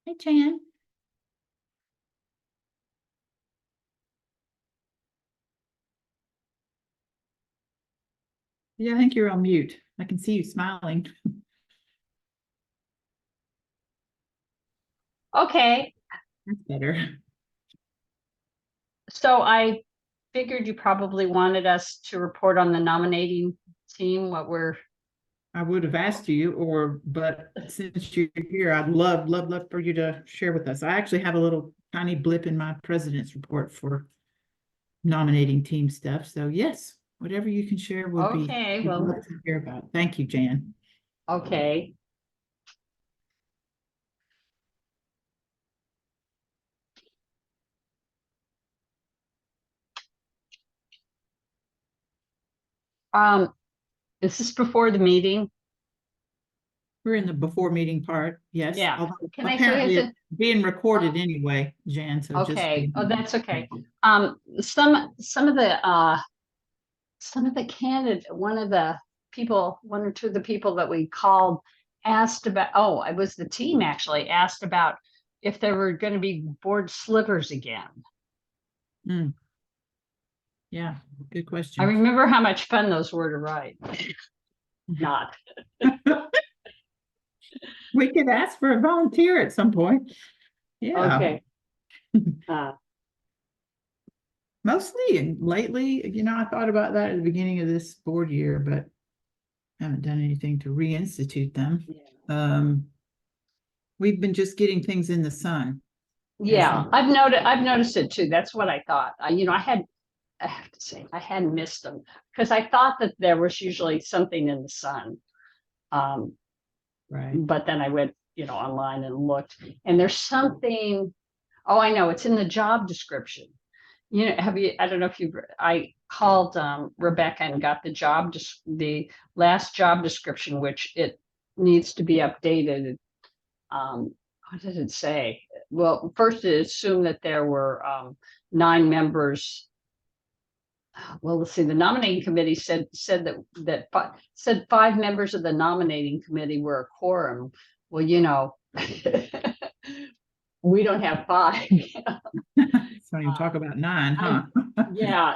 Hey, Jan. Yeah, I think you're on mute. I can see you smiling. Okay, That's better. so I figured you probably wanted us to report on the nominating team, what we're, I would have asked you, but since you're here, I'd love for you to share with us. I actually have a little tiny blip in my president's report for nominating team stuff. So yes, whatever you can share okay, would well, love to hear about. Thank you, Jan. okay. Um, is this before the meeting? We're in the before meeting part, yes. Yeah. Although Can I say apparently this? it's being recorded anyway, Jan, so just so Okay, you oh, know. that's okay. Some of the candidate, one of the people, one or two of the people that we called asked about, oh, it was the team actually asked about if there were going to be board slivers again. Mm, yeah, good I question. remember how much fun those were to write. Not. We could ask for a volunteer at some point. Yeah, Okay. Uh, mostly and lately, I thought about that at the beginning of this board year, but haven't done anything to reinstitute them. yeah. Um, we've been just getting things in the sun as Yeah, I've noticed it too. That's what I thought. I have to say, I hadn't missed them because I thought that there was usually something in the sun. Um, right. but then I went, online and looked, and there's something. Oh, I know, it's in the job description. I don't know if I called Rebecca and got the last job description, which it needs to be updated. What did it say? Well, first it assumed that there were 9 members. Well, let's see. The nominating committee said said 5 members of the nominating committee were a quorum. Well, we don't have 5. So you talk about nine, huh? Yeah,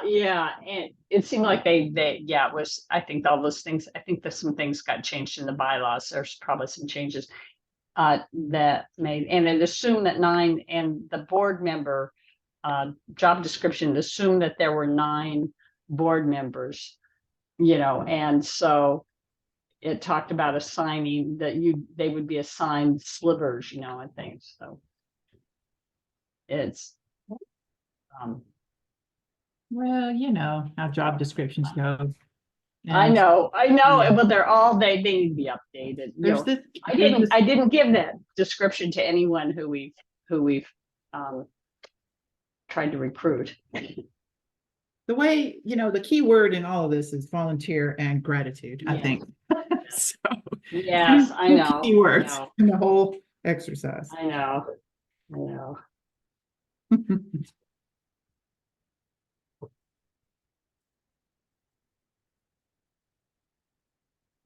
and it seemed like yeah, it was. I think all those things. I think that some things got changed in the bylaws. There's probably some changes that made, and it assumed that 9 and the board member job description assumed that there were 9 board members, and so it talked about assigning that they would be assigned slivers, and things. So it's um, Well, you know how job descriptions go. I And know, yeah, but they need to be updated. there's this, I there's didn't this, I didn't give that description to anyone who we've um, tried to recruit. the way, the key word in all of this is volunteer and gratitude, I Yeah. think. So, Yes, I two know. key words in the whole exercise. I know. I know.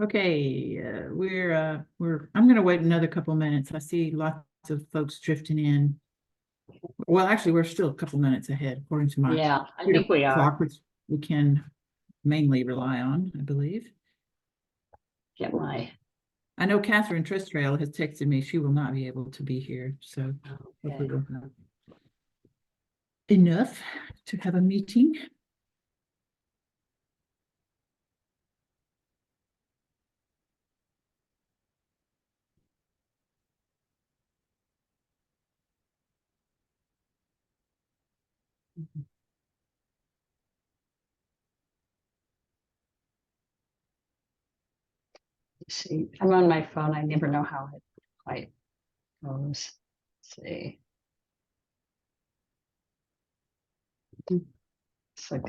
Okay, I'm gonna wait another couple minutes. I see lots of folks drifting in. Well, actually, we're still a couple minutes ahead according to my Yeah, I computer think we are. clock, which we can mainly rely on, I believe. Get my. I know Catherine Trestrail has texted me. She will not be able to be here, so hopefully Okay. we'll have enough to have a meeting. See, I'm on my phone. I never know how it quite goes. Let's see. So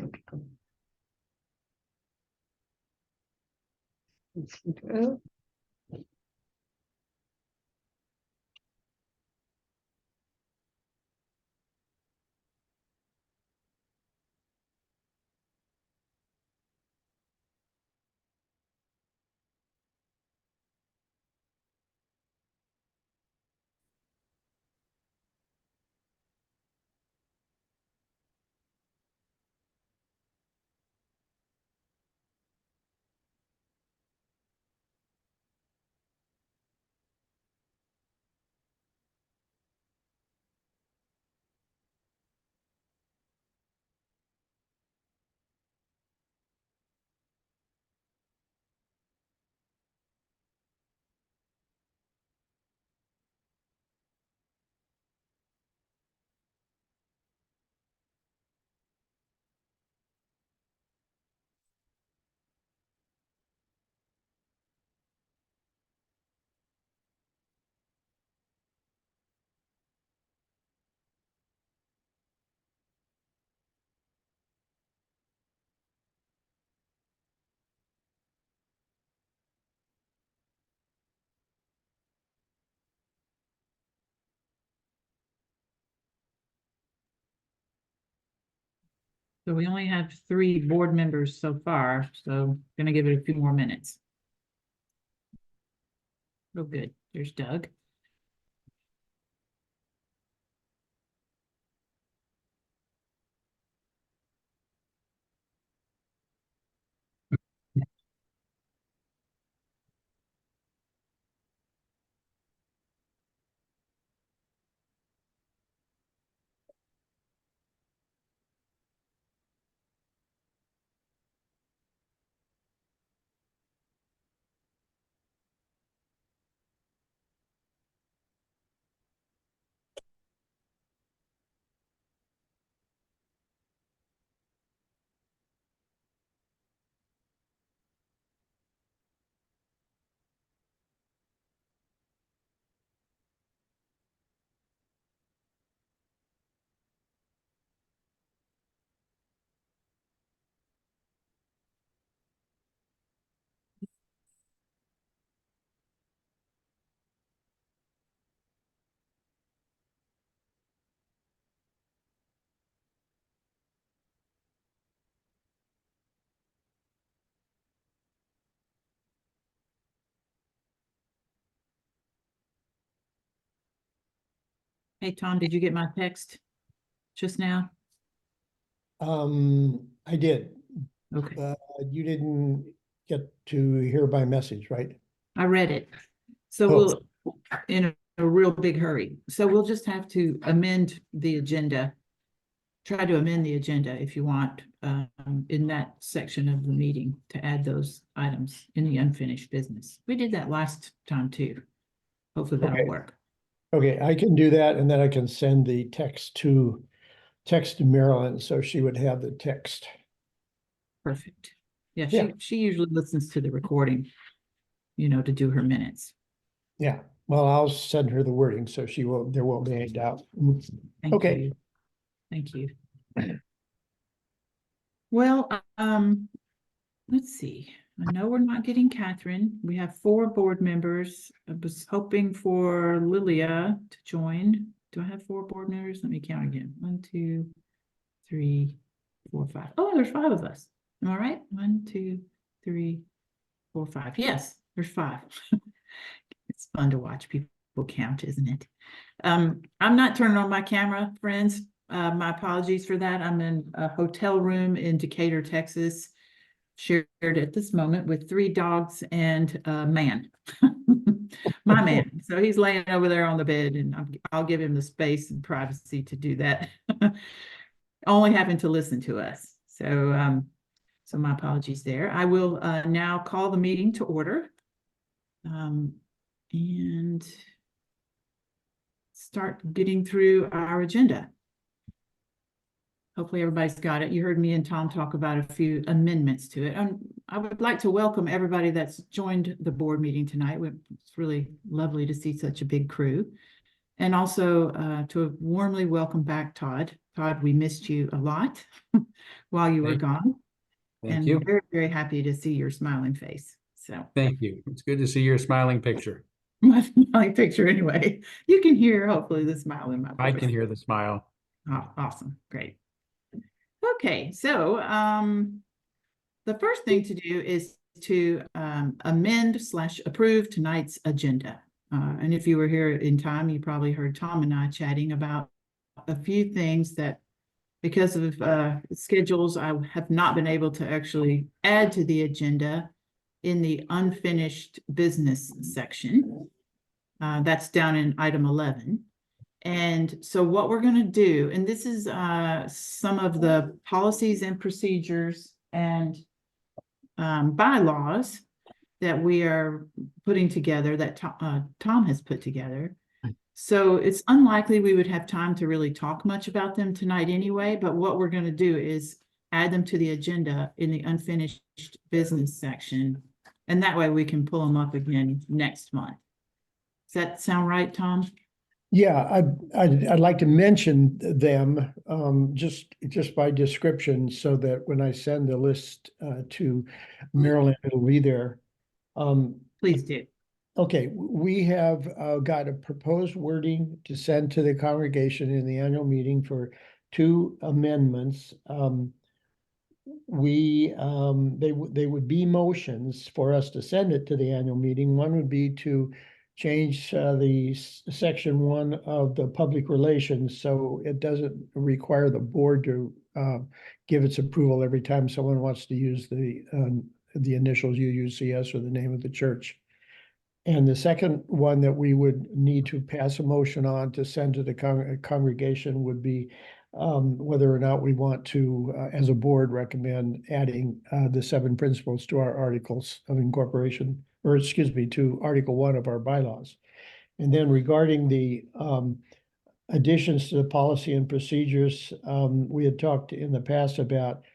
So we only have 3 board members so far, so gonna give it a few more minutes. Oh, good. There's Doug. Hey, Tom, did you get my text just now? I did. Okay, You didn't get to hear my message, right? I read it. So Oh. we'll, in a real big hurry. So we'll just have to amend the agenda. Try to amend the agenda if you want, in that section of the meeting to add those items in the unfinished business. We did that last time too. Hopefully that'll Okay. work. Okay, I can do that, and then I can send the text to Marilyn, so she would have the text. Perfect. Yeah, Yeah. she usually listens to the recording, to do her minutes. Yeah, well, I'll send her the wording, so there won't be any doubt. Thank Okay. you. Thank you. Well, let's see. I know we're not getting Catherine. We have 4 board members. I was hoping for Lilia to join. Do I have 4 board members? Let me count again. 1, 2, 3, 4, 5. Oh, there's 5 of us. Am I right? 1, 2, 3, 4, 5. Yes, there's 5. It's fun to watch people count, isn't it? I'm not turning on my camera, friends. My apologies for that. I'm in a hotel room in Decatur, Texas, shared at this moment with 3 dogs and a man. My man. So he's laying over there on the bed, and I'll give him the space and privacy to do that. Only having to listen to us. So my apologies there. I will now call the meeting to order. And start getting through our agenda. Hopefully everybody's got it. You heard me and Tom talk about a few amendments to it. I would like to welcome everybody that's joined the board meeting tonight. It's really lovely to see such a big crew. And also to warmly welcome back Todd. Todd, we missed you a lot while you were gone. Thank you. Very, very happy to see your smiling face. So Thank you. It's good to see your smiling picture. my smiling picture anyway. You can hear hopefully the smile in my voice. I can hear the smile. Oh, awesome. Great. Okay, so the first thing to do is to amend/approve tonight's agenda. And if you were here in time, you probably heard Tom and I chatting about a few things that, because of schedules, I have not been able to actually add to the agenda in the unfinished business section. That's down in item 11. And so what we're going to do, and this is some of the policies and procedures and bylaws that we are putting together, that Tom has put together. So it's unlikely we would have time to really talk much about them tonight anyway, but what we're going to do is add them to the agenda in the unfinished business section. And that way we can pull them up again next month. Does that sound right, Tom? Yeah, I'd like to mention them just by description, so that when I send the list to Marilyn, it'll be there. Please do. Okay, we have got a proposed wording to send to the congregation in the annual meeting for 2 amendments. they would be motions for us to send it to the annual meeting. One would be to change the section 1 of the public relations, so it doesn't require the board to give its approval every time someone wants to use the initials UUCS or the name of the church. And the second one that we would need to pass a motion on to send to the congregation would be whether or not we want to, as a board, recommend adding the 7 principles to our articles of incorporation, or excuse me, to Article 1 of our bylaws. And then regarding the additions to the policy and procedures, we had talked in the past about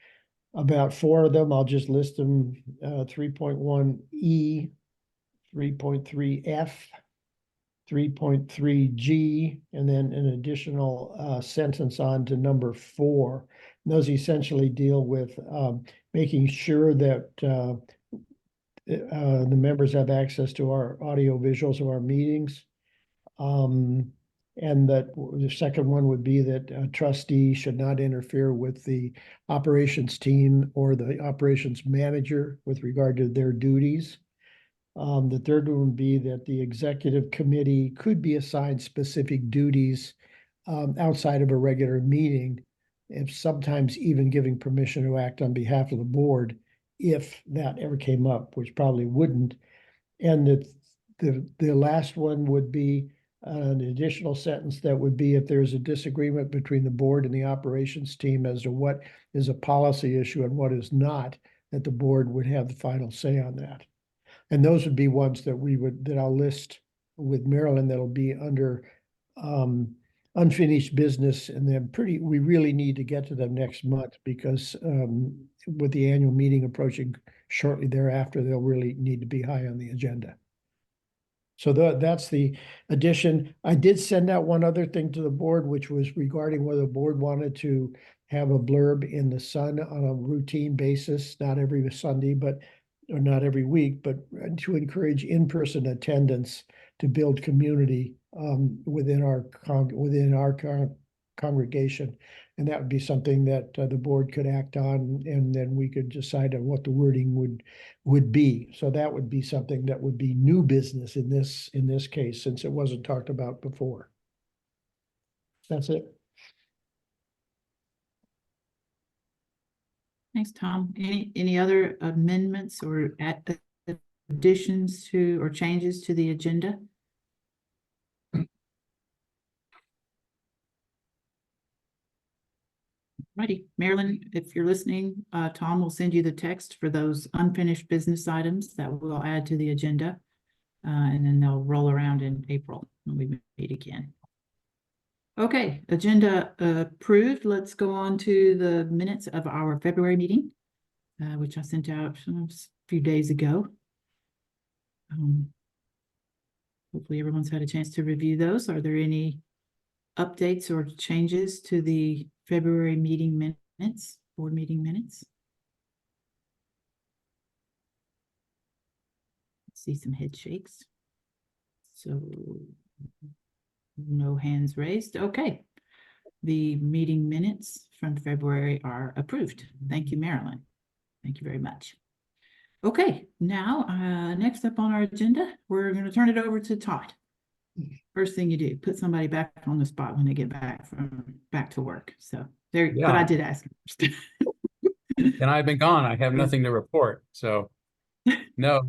4 of them. I'll just list them: 3.1E, 3.3F, 3.3G, and then an additional sentence on to number 4. And those essentially deal with making sure that the members have access to our audio visuals of our meetings. And that the second one would be that a trustee should not interfere with the operations team or the operations manager with regard to their duties. The third one would be that the executive committee could be assigned specific duties outside of a regular meeting, if sometimes even giving permission to act on behalf of the board, if that ever came up, which probably wouldn't. And the last one would be an additional sentence that would be if there's a disagreement between the board and the operations team as to what is a policy issue and what is not, that the board would have the final say on that. And those would be ones that I'll list with Marilyn that'll be under unfinished business, and then we really need to get to them next month because with the annual meeting approaching shortly thereafter, they'll really need to be high on the agenda. So that's the addition. I did send out one other thing to the board, which was regarding whether the board wanted to have a blurb in the Sun on a routine basis, not every Sunday, or not every week, but to encourage in-person attendance to build community within our congregation. And that would be something that the board could act on, and then we could decide on what the wording would be. So that would be something that would be new business in this case, since it wasn't talked about before. That's it. Thanks, Tom. Any other amendments or additions to or changes to the agenda? Righty, Marilyn, if you're listening, Tom will send you the text for those unfinished business items that we'll add to the agenda. And then they'll roll around in April when we meet again. Okay, agenda approved. Let's go on to the minutes of our February meeting, which I sent out a few days ago. Hopefully everyone's had a chance to review those. Are there any updates or changes to the February meeting minutes, board meeting minutes? See some head shakes. So no hands raised. Okay. The meeting minutes from February are approved. Thank you, Marilyn. Thank you very much. Okay, now next up on our agenda, we're going to turn it over to Todd. First thing you do, put somebody back on the spot when they get back to work. So there, Yeah. But I did ask him first. And I've been gone. I have nothing to report. So no,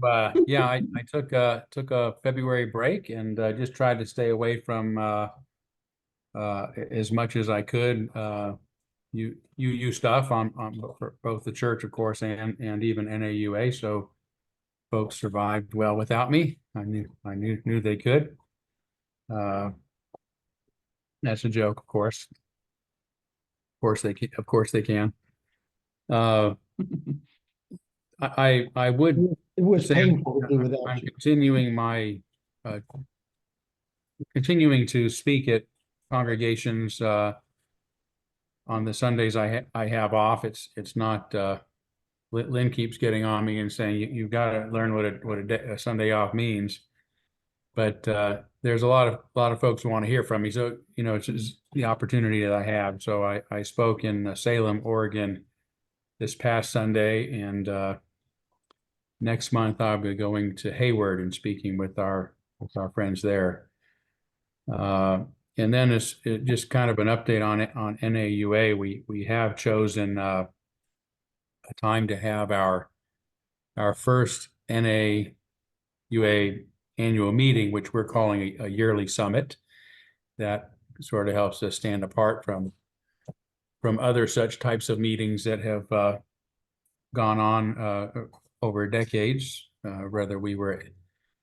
yeah, I took a February break and just tried to stay away from as much as I could UU stuff on for both the church, of course, and even NAUA. So folks survived well without me. I knew they could. That's a joke, of course. Of course they can. Of course they can. I would. It was say painful to do without I'm you. continuing to speak at congregations on the Sundays I have off. It's not. Lynn keeps getting on me and saying you've got to learn what a Sunday off means. But there's a lot of folks who want to hear from me. So it's just the opportunity that I have. So I spoke in Salem, Oregon, this past Sunday, and next month I'll be going to Hayward and speaking with our friends there. And then it's just kind of an update on it on NAUA. We have chosen a time to have our first NAUA annual meeting, which we're calling a yearly summit. That sort of helps us stand apart from other such types of meetings that have gone on over decades, whether we were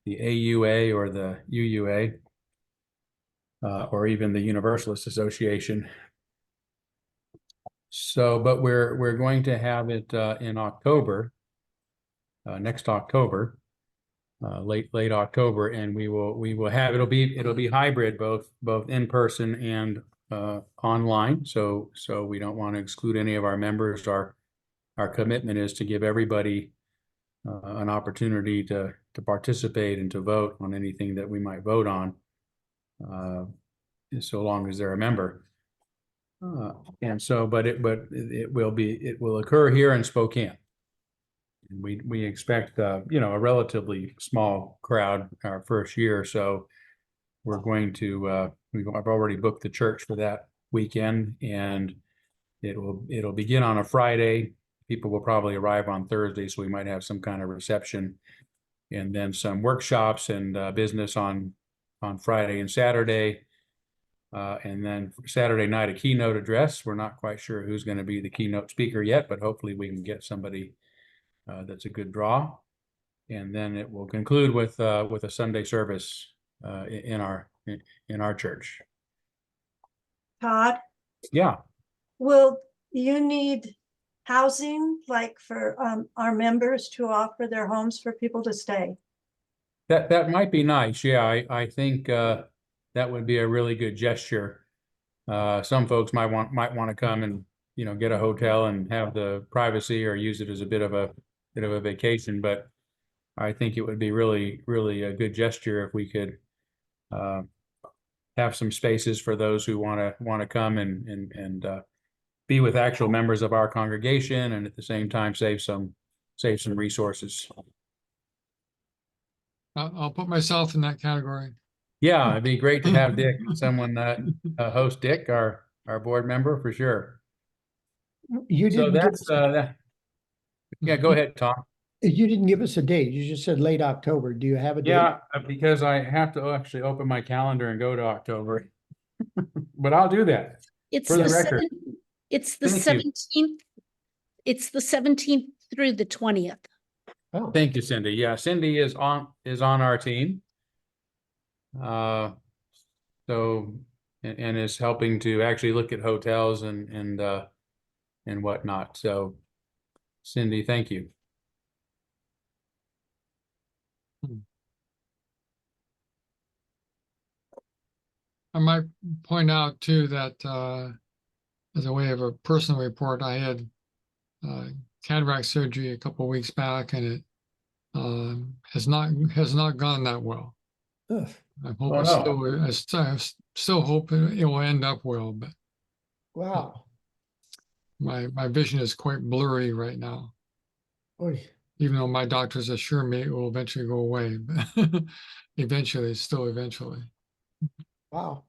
the AUA or the UUA, or even the Universalist Association. So, but we're going to have it in October, next October, late October, and we will have it'll be hybrid, both in person and online. So we don't want to exclude any of our members. Our commitment is to give everybody an opportunity to participate and to vote on anything that we might vote on, so long as they're a member. And so, but it will occur here in Spokane. And we expect a relatively small crowd our first year, so we're going to I've already booked the church for that weekend, and it'll begin on a Friday. People will probably arrive on Thursday, so we might have some kind of reception, and then some workshops and business on Friday and Saturday. And then Saturday night, a keynote address. We're not quite sure who's going to be the keynote speaker yet, but hopefully we can get somebody that's a good draw. And then it will conclude with a Sunday service in our church. Todd, Yeah. will you need housing, like for our members to offer their homes for people to stay? That might be nice. Yeah, I think that would be a really good gesture. Some folks might want to come and get a hotel and have the privacy, or use it as a bit of a vacation. But I think it would be really a good gesture if we could have some spaces for those who want to come and be with actual members of our congregation, and at the same time save some resources. I'll put myself in that category. Yeah, it'd be great to have Dick, someone host Dick, our board member, for sure. You So didn't give that's us, yeah, go ahead, Tom. you didn't give us a date. You just said late October. Do you have a date? Yeah, because I have to actually open my calendar and go to October. But I'll do that. It's For the the record. it's the Thank you. 17th. It's the 17th through the 20th. Oh, Thank you, Cindy. Yeah, Cindy is on our team. So and is helping to actually look at hotels and whatnot. So Cindy, thank you. I might point out too that as a way of a personal report, I had cataract surgery a couple of weeks back, and it has not gone that well. ugh, I hope Oh, no. I still hope it will end up well, but wow. my vision is quite blurry right now, Oy. even though my doctors assure me it will eventually go away. But eventually. Wow.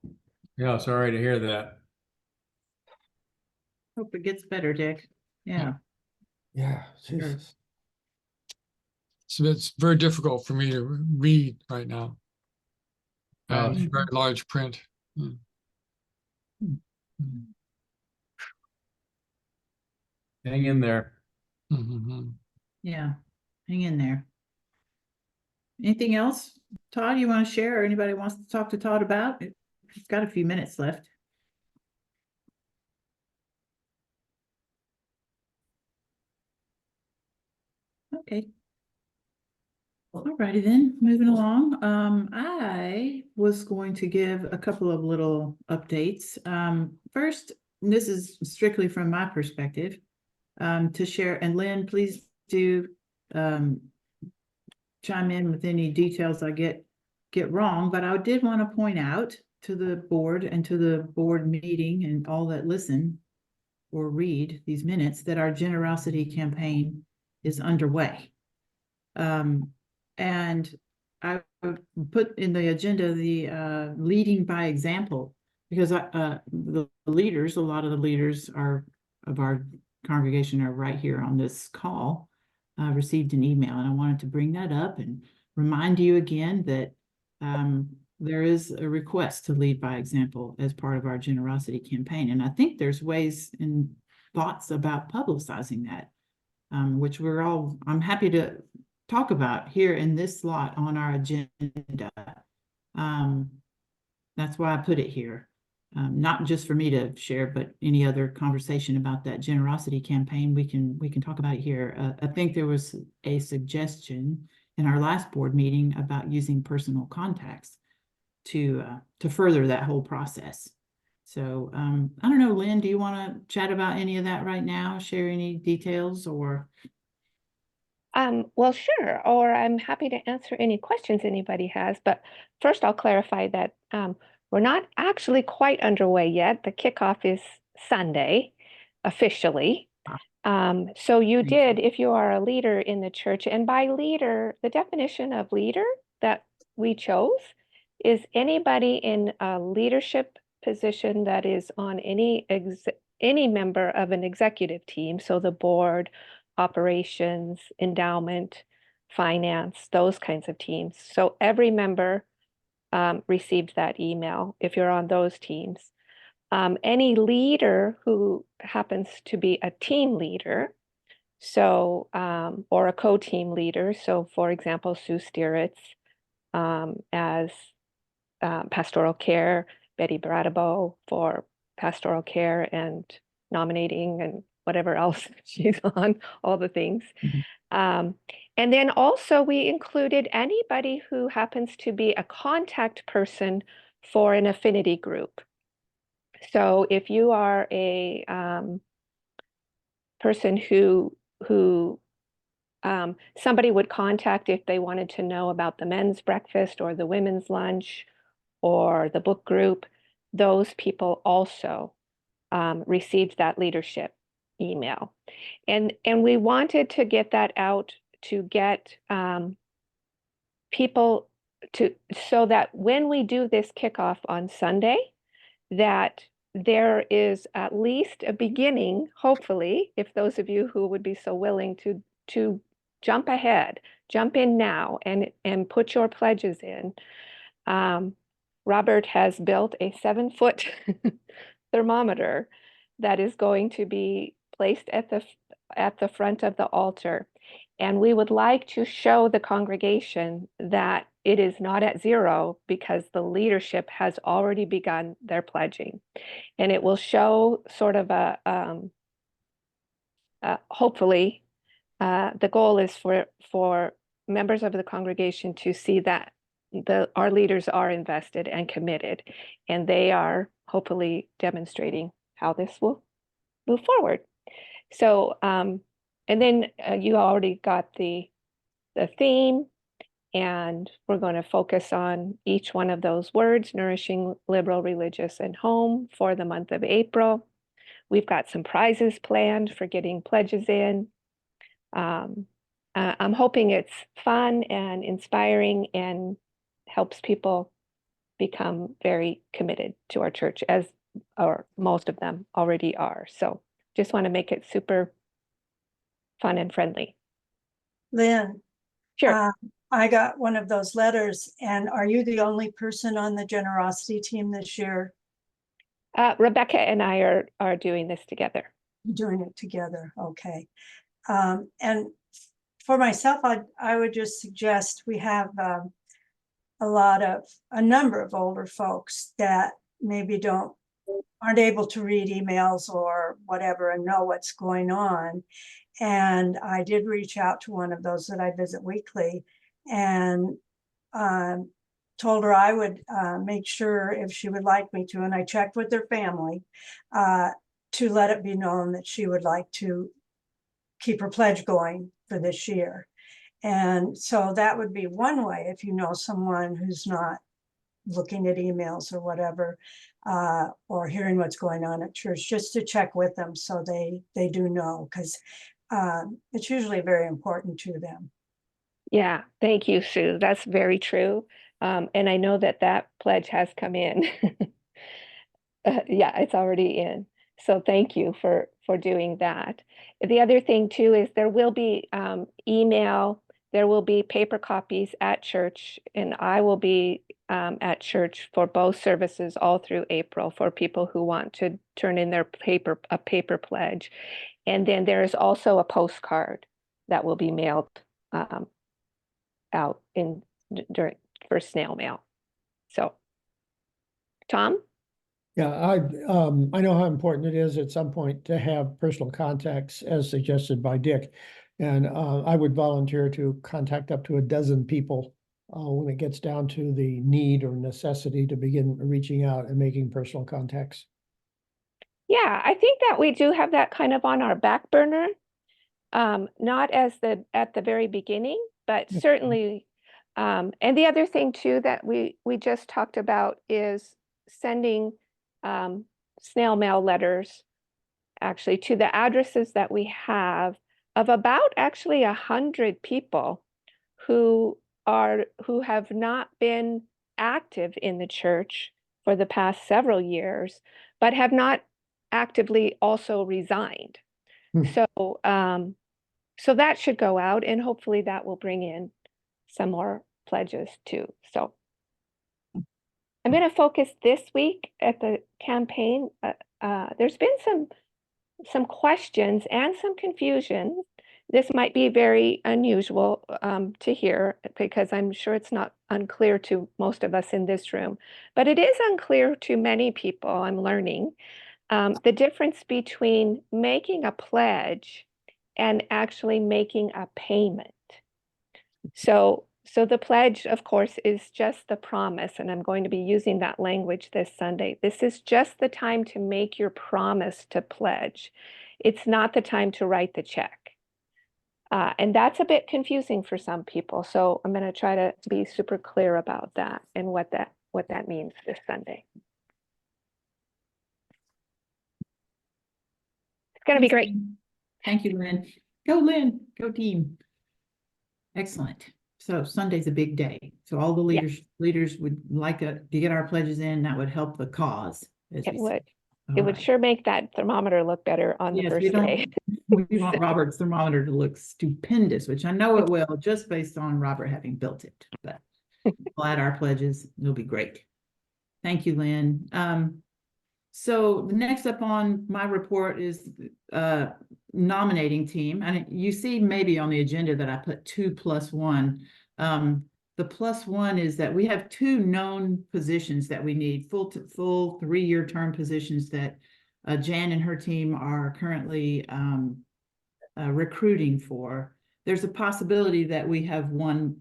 Yeah, sorry to hear that. Hope it gets better, Dick. Yeah. Yeah. Jesus. So it's very difficult for me to read right now. And Ouch. very large print. Hang in there. Mhm. Yeah. Hang in there. Anything else, Todd, you want to share, or anybody wants to talk to Todd about? He's got a few minutes left. Okay. Alrighty then, moving along. I was going to give a couple of little updates. First, and this is strictly from my perspective, to share, and Lynn, please do chime in with any details I get wrong, but I did want to point out to the board and to the board meeting and all that listen, or read these minutes that our generosity campaign is underway. And I would put in the agenda the leading by example, because the leaders, a lot of the leaders of our congregation are right here on this call, received an email, and I wanted to bring that up and remind you again that there is a request to lead by example as part of our generosity campaign. And I think there's ways and thoughts about publicizing that, which I'm happy to talk about here in this slot on our agenda. That's why I put it here. Not just for me to share, but any other conversation about that generosity campaign, we can talk about it here. I think there was a suggestion in our last board meeting about using personal contacts to further that whole process. So I don't know, Lynn, do you want to chat about any of that right now? Share any details or? Well, sure, or I'm happy to answer any questions anybody has, but first I'll clarify that we're not actually quite underway yet. The kickoff is Sunday, officially. So you did, if you are a leader in the church, and by leader, the definition of leader that we chose is anybody in a leadership position that is on any member of an executive team, so the board, operations, endowment, finance, those kinds of teams. So every member received that email if you're on those teams. Any leader who happens to be a team leader, so or a co-team leader. So for example, Sue Stieritz as pastoral care, Betty Bradabo for pastoral care and nominating and whatever else she's on, all the things. And then also we included anybody who happens to be a contact person for an affinity group. So if you are a person who somebody would contact if they wanted to know about the men's breakfast or the women's lunch or the book group, those people also received that leadership email. And we wanted to get that out to get people to, so that when we do this kickoff on Sunday, that there is at least a beginning, hopefully, if those of you who would be so willing to jump ahead, jump in now and put your pledges in. Robert has built a 7-foot thermometer that is going to be placed at the front of the altar. And we would like to show the congregation that it is not at zero because the leadership has already begun their pledging. And it will show sort of hopefully, the goal is for members of the congregation to see that our leaders are invested and committed, and they are hopefully demonstrating how this will move forward. So, and then you already got the theme, and we're going to focus on each one of those words: nourishing, liberal, religious, and home for the month of April. We've got some prizes planned for getting pledges in. I'm hoping it's fun and inspiring and helps people become very committed to our church, as or most of them already are. So just want to make it super fun and friendly. Lynn, Sure. I got one of those letters, and are you the only person on the generosity team this year? Rebecca and I are doing this together. Doing it together, okay. And for myself, I would just suggest we have a number of older folks that maybe aren't able to read emails or whatever and know what's going on. And I did reach out to one of those that I visit weekly and told her I would make sure if she would like me to, and I checked with their family to let it be known that she would like to keep her pledge going for this year. And so that would be one way if you know someone who's not looking at emails or whatever, or hearing what's going on at church, just to check with them so they do know, because it's usually very important to them. Yeah, thank you, Sue. That's very true. And I know that that pledge has come in. Yeah, it's already in. So thank you for doing that. The other thing too is there will be email, there will be paper copies at church, and I will be at church for both services all through April for people who want to turn in their paper pledge. And then there is also a postcard that will be mailed out during for snail mail. So, Tom? Yeah, I know how important it is at some point to have personal contacts as suggested by Dick. And I would volunteer to contact up to a dozen people when it gets down to the need or necessity to begin reaching out and making personal contacts. Yeah, I think that we do have that kind of on our back burner. Not as at the very beginning, but Okay. certainly. And the other thing too that we just talked about is sending snail mail letters actually to the addresses that we have of about actually 100 people who have not been active in the church for the past several years, but have not actively also resigned. Hmm. So that should go out, and hopefully that will bring in some more pledges too. So I'm going to focus this week at the campaign. There's been some questions and some confusion. This might be very unusual to hear, because I'm sure it's not unclear to most of us in this room, but it is unclear to many people, I'm learning, the difference between making a pledge and actually making a payment. So the pledge, of course, is just the promise, and I'm going to be using that language this Sunday. This is just the time to make your promise to pledge. It's not the time to write the check. And that's a bit confusing for some people. So I'm going to try to be super clear about that and what that means this Sunday. It's going to be great. Thank you, Lynn. Go, Lynn. Go team. Excellent. So Sunday's a big day. So all the leaders would like to get our pledges in. That would help the cause. It we would. say. It All would right. sure make that thermometer look better on the Yes, first day. we want Robert's thermometer to look stupendous, which I know it will, just based on Robert having built it. But we'll add our pledges. It'll be great. Thank you, Lynn. So the next up on my report is nominating team. And you see maybe on the agenda that I put 2+1. The +1 is that we have 2 known positions that we need, full 3-year term positions that Jan and her team are currently recruiting for. There's a possibility that we have 1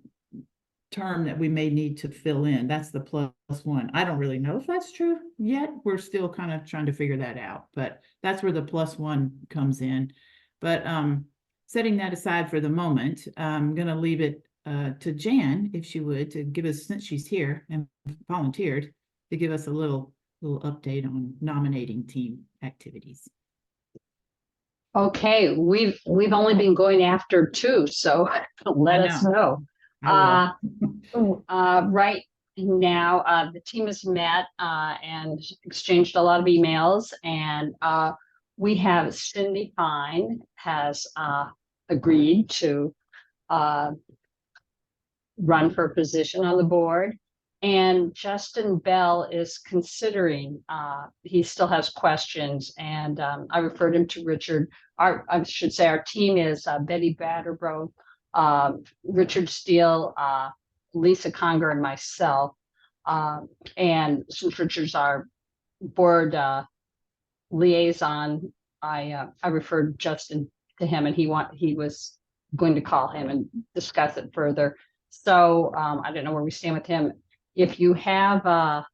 term that we may need to fill in. That's the +1. I don't really know if that's true yet. We're still kind of trying to figure that out, but that's where the +1 comes in. But setting that aside for the moment, I'm going to leave it to Jan, if she would, to give us, since she's here and volunteered, to give us a little update on nominating team activities. Okay, we've only been going after 2, so let us know. I will. Right now, the team has met and exchanged a lot of emails, and we have Cindy Fine has agreed to run for a position on the board, and Justin Bell is considering, he still has questions, and I referred him to Richard. I should say our team is Betty Batterbro, Richard Steele, Lisa Conger, and myself. And since Richard's our board liaison, I referred Justin to him, and he was going to call him and discuss it further. So I don't know where we stand with him. If you have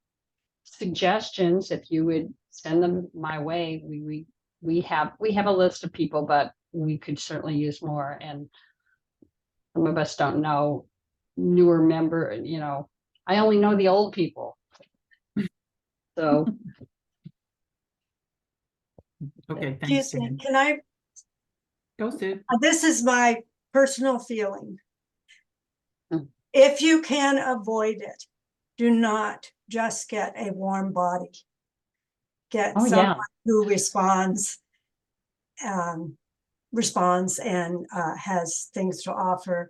suggestions, if you would send them my way, we have a list of people, but we could certainly use more. And some of us don't know newer member, I only know the old people. So, Okay, thanks, Excuse me, Stan. can I, Go, Sue. this is my personal feeling. Mm. If you can avoid it, do not just get a warm body. Get oh, someone yeah. who responds, and has things to offer.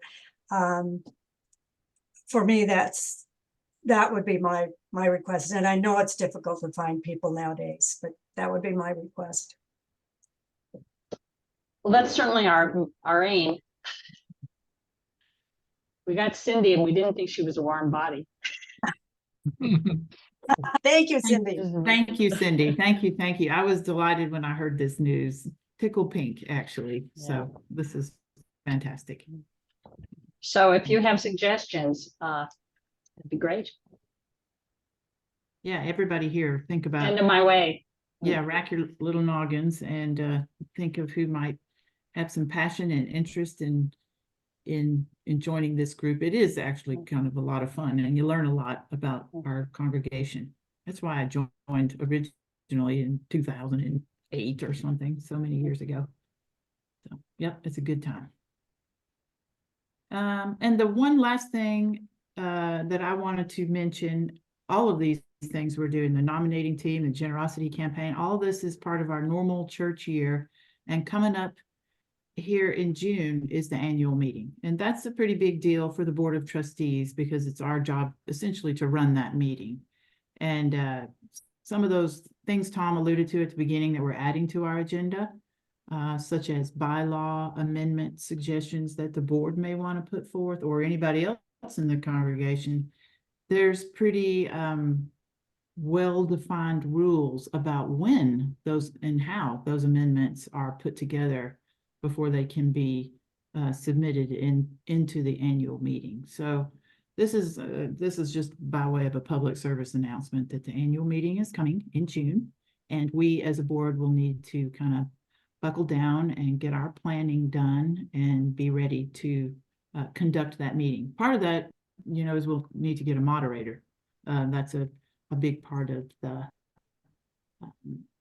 For me, that would be my request. And I know it's difficult to find people nowadays, but that would be my request. Well, that's certainly our aim. We got Cindy and we didn't think she was a warm body. Thank you, Cindy. Thank you, Cindy. Thank you, thank you. I was delighted when I heard this news. Tickle pink, actually. So this is fantastic. So if you have suggestions, it'd be great. Yeah, everybody here, think Send about, them my way. yeah, rack your little noggins and think of who might have some passion and interest in joining this group. It is actually kind of a lot of fun, and you learn a lot about our congregation. That's why I joined originally in 2008 or something, so many years ago. So, yep, it's a good time. And the one last thing that I wanted to mention, all of these things we're doing, the nominating team, the generosity campaign, all this is part of our normal church year. And coming up here in June is the annual meeting. And that's a pretty big deal for the Board of Trustees because it's our job essentially to run that meeting. And some of those things Tom alluded to at the beginning that we're adding to our agenda, such as bylaw amendment suggestions that the board may want to put forth or anybody else in the congregation, there's pretty well-defined rules about when those and how those amendments are put together before they can be submitted into the annual meeting. So this is just by way of a public service announcement that the annual meeting is coming in June, and we as a board will need to kind of buckle down and get our planning done and be ready to conduct that meeting. Part of that, is we'll need to get a moderator. That's a big part of the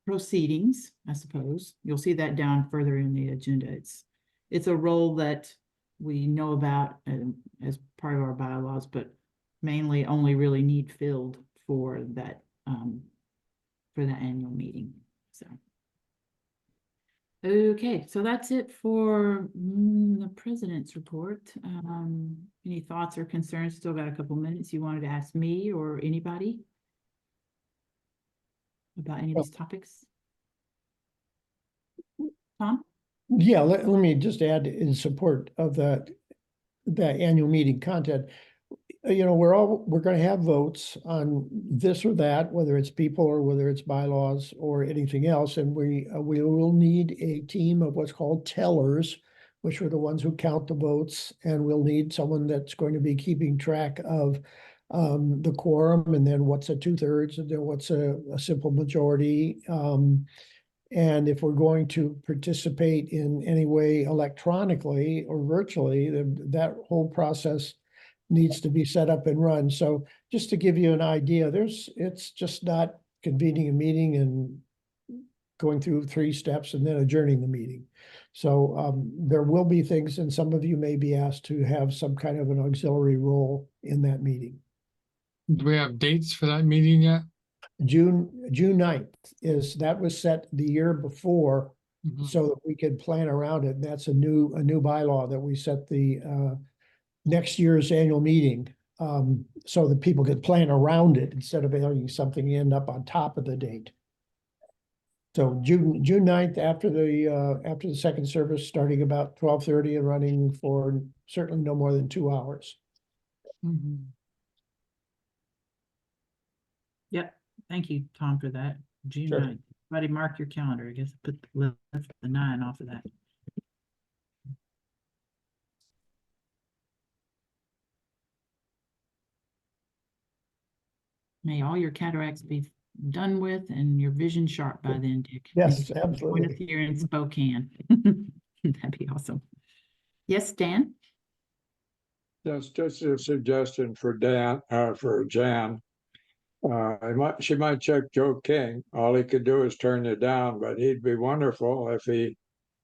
proceedings, I suppose. You'll see that down further in the agenda. It's a role that we know about as part of our bylaws, but mainly only really need filled for that for the annual meeting. So okay, so that's it for the president's report. Any thoughts or concerns? Still got a couple minutes. You wanted to ask me or anybody about any of these topics? Tom? Yeah, let me just add in support of that annual meeting content. We're gonna have votes on this or that, whether it's people or whether it's bylaws or anything else, and we will need a team of what's called tellers, which are the ones who count the votes, and we'll need someone that's going to be keeping track of the quorum, and then what's a 2/3, and then what's a simple majority. And if we're going to participate in any way electronically or virtually, then that whole process needs to be set up and run. So just to give you an idea, it's just not convening a meeting and going through 3 steps and then adjourning the meeting. So there will be things, and some of you may be asked to have some kind of an auxiliary role in that meeting. Do we have dates for that meeting yet? June 9th that was set the year before, Mhm. so that we could plan around it. And that's a new bylaw that we set the next year's annual meeting, so that people could plan around it instead of having something end up on top of the date. So June 9th after the second service, starting about 12:30 and running for certainly no more than 2 hours. Mhm. Yep. Thank you, Tom, for that. June Sure. 9th. Everybody mark your calendar. I guess put the 9 off of that. May all your cataracts be done with and your vision sharp by then, Dick. Yes, Join us absolutely. here in Spokane. That'd be awesome. Yes, Dan? Just a suggestion for Dan, for Jan. She might check Joe King. All he could do is turn you down, but he'd be wonderful if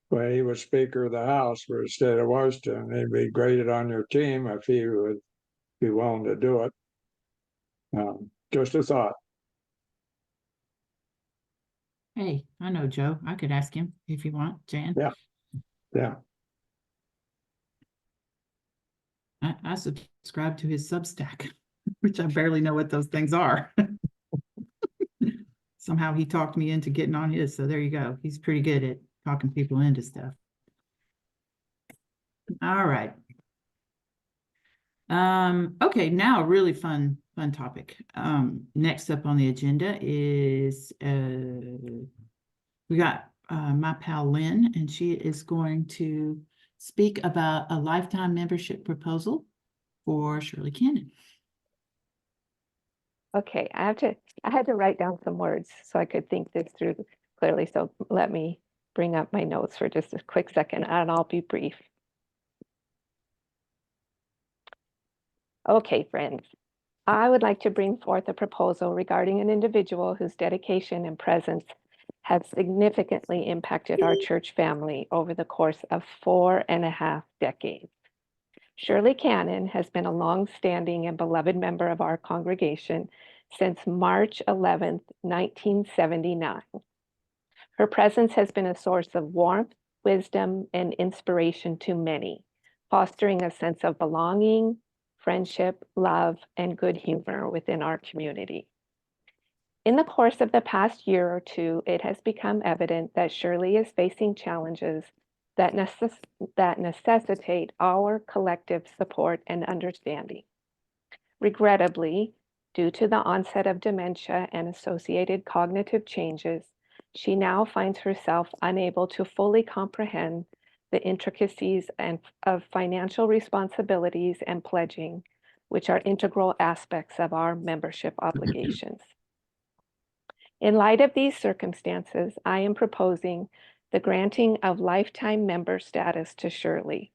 when he was Speaker of the House for the state of Washington. He'd be great on your team if he would be willing to do it. Just a thought. Hey, I know Joe. I could ask him if you want, Jan. Yeah. Yeah. I subscribe to his Substack, which I barely know what those things are. Somehow he talked me into getting on his, so there you go. He's pretty good at talking people into stuff. All right. Okay, now a really fun topic. Next up on the agenda is we got my pal Lynn, and she is going to speak about a lifetime membership proposal for Shirley Cannon. Okay, I had to write down some words so I could think this through clearly. So let me bring up my notes for just a quick second, and I'll be brief. Okay, friends, I would like to bring forth a proposal regarding an individual whose dedication and presence have significantly impacted our church family over the course of 4.5 decades. Shirley Cannon has been a long-standing and beloved member of our congregation since March 11th, 1979. Her presence has been a source of warmth, wisdom, and inspiration to many, fostering a sense of belonging, friendship, love, and good humor within our community. In the course of the past year or two, it has become evident that Shirley is facing challenges that necessitate our collective support and understanding. Regrettably, due to the onset of dementia and associated cognitive changes, she now finds herself unable to fully comprehend the intricacies of financial responsibilities and pledging, which are integral aspects of our membership obligations. In light of these circumstances, I am proposing the granting of lifetime member status to Shirley.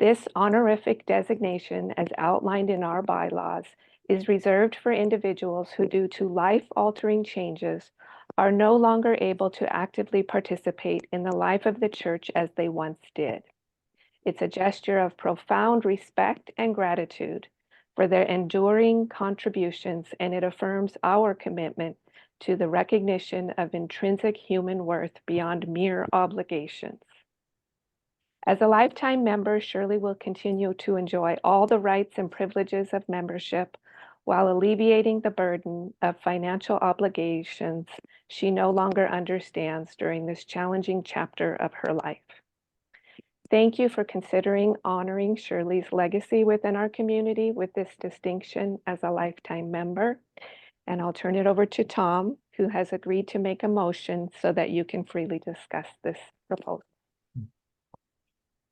This honorific designation, as outlined in our bylaws, is reserved for individuals who, due to life-altering changes, are no longer able to actively participate in the life of the church as they once did. It's a gesture of profound respect and gratitude for their enduring contributions, and it affirms our commitment to the recognition of intrinsic human worth beyond mere obligations. As a lifetime member, Shirley will continue to enjoy all the rights and privileges of membership while alleviating the burden of financial obligations she no longer understands during this challenging chapter of her life. Thank you for considering honoring Shirley's legacy within our community with this distinction as a lifetime member. And I'll turn it over to Tom, who has agreed to make a motion so that you can freely discuss this proposal.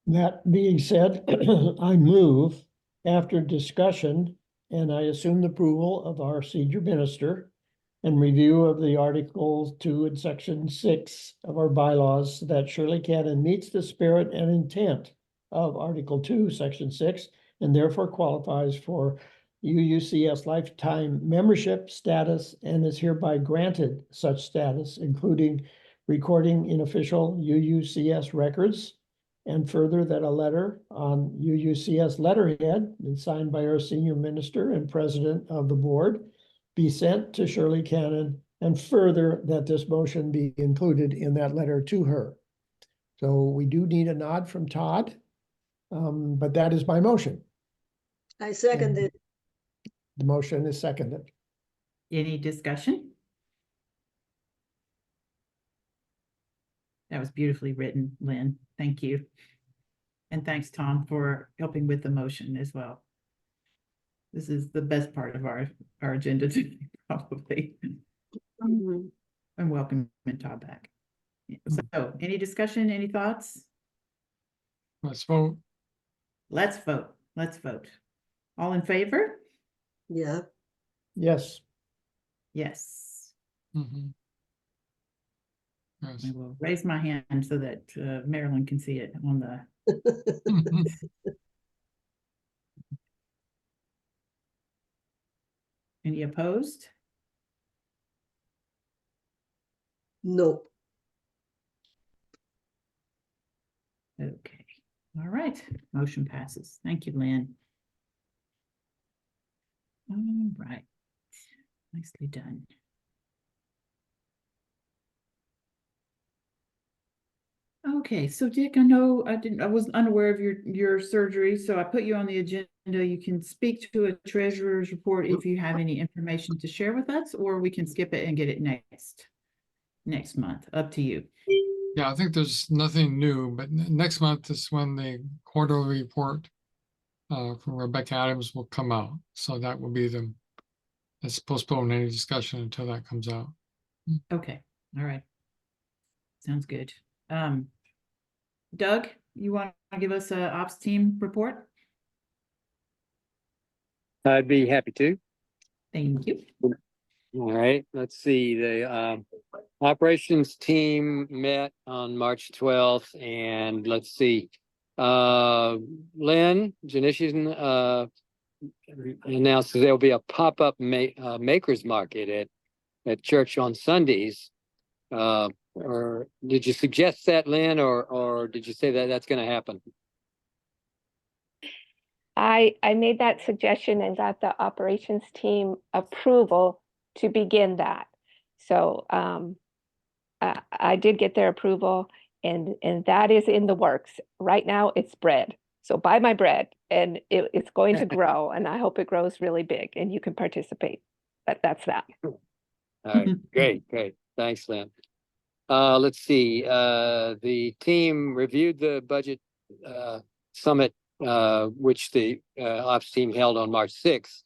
That being said, I move after discussion, and I assume the approval of our senior minister and review of the Article 2 and Section 6 of our bylaws, that Shirley Cannon meets the spirit and intent of Article 2, Section 6, and therefore qualifies for UUCS lifetime membership status and is hereby granted such status, including recording in official UUCS records, and further that a letter on UUCS letterhead and signed by our senior minister and president of the board be sent to Shirley Cannon, and further that this motion be included in that letter to her. So we do need a nod from Todd, but that is my motion. I second it. The motion is seconded. Any discussion? That was beautifully written, Lynn. Thank you. And thanks, Tom, for helping with the motion as well. This is the best part of our agenda today, probably. Mhm. And welcome Todd back. So any discussion, any thoughts? Let's vote. Let's vote. Let's vote. All in favor? Yeah. Yes. Yes. Mhm. Yes. I will raise my hand so that Marilyn can see it on the. Any opposed? No. Okay, all right, motion passes. Thank you, Lynn. All right, nicely done. Okay, so Dick, I know I was unaware of your surgery, so I put you on the agenda. You can speak to a treasurer's report if you have any information to share with us, or we can skip it and get it next month. Up to you. Yeah, I think there's nothing new, but next month is when the quarterly report from Rebecca Adams will come out. So that will be let's postpone any discussion until that comes out. Okay, all right. Sounds good. Doug, you want to give us a ops team report? I'd be happy to. Thank you. All right, let's see. The operations team met on March 12th, and let's see. Lynn Janishian announced there'll be a pop-up makers market at church on Sundays. Or did you suggest that, Lynn, or did you say that that's going to happen? I made that suggestion and got the operations team approval to begin that. So I did get their approval, and that is in the works. Right now it's bread. So buy my bread, and it's going to grow, and I hope it grows really big and you can participate. But that's that. All right, great. Thanks, Lynn. Let's see. The team reviewed the budget summit, which the ops team held on March 6th,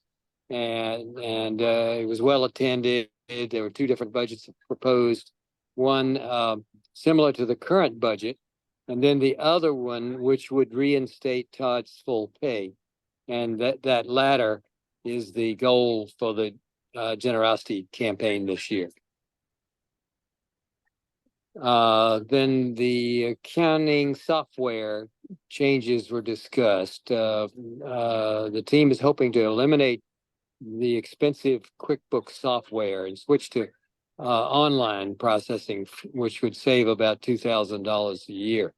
and it was well attended. There were two different budgets proposed, one similar to the current budget, and then the other one which would reinstate Todd's full pay, and that latter is the goal for the generosity campaign this year. Then the accounting software changes were discussed. The team is hoping to eliminate the expensive QuickBooks software and switch to online processing, which would save about $2,000 a year.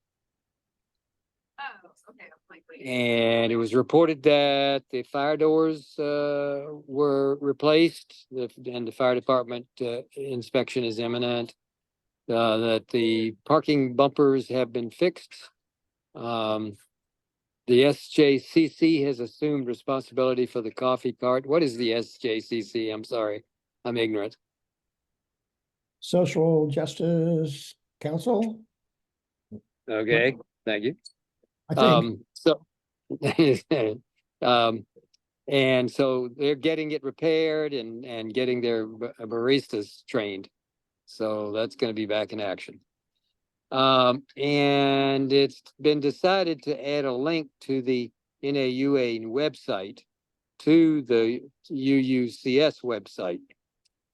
And it was reported that the fire doors were replaced, and the fire department inspection is imminent. That the parking bumpers have been fixed. The SJCC has assumed responsibility for the coffee cart. What is the SJCC? I'm sorry, I'm ignorant. Social Justice Council, Okay, thank you. I think. And so they're getting it repaired and getting their baristas trained. So that's going to be back in action. And it's been decided to add a link to the NAUA website to the UUCS website,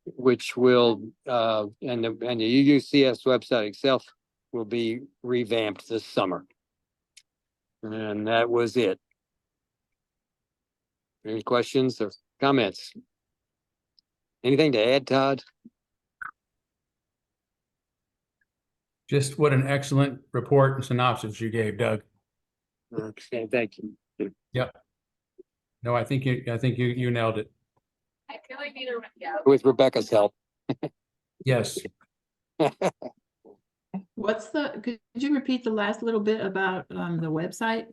which will and the UUCS website itself will be revamped this summer. And that was it. Any questions or comments? Anything to add, Todd? Just what an excellent report and synopsis you gave, Doug. Okay, thank you. Yep. No, I think you nailed it. I feel like neither one, yeah. With Rebecca's help. Yes. Could you repeat the last little bit about the website?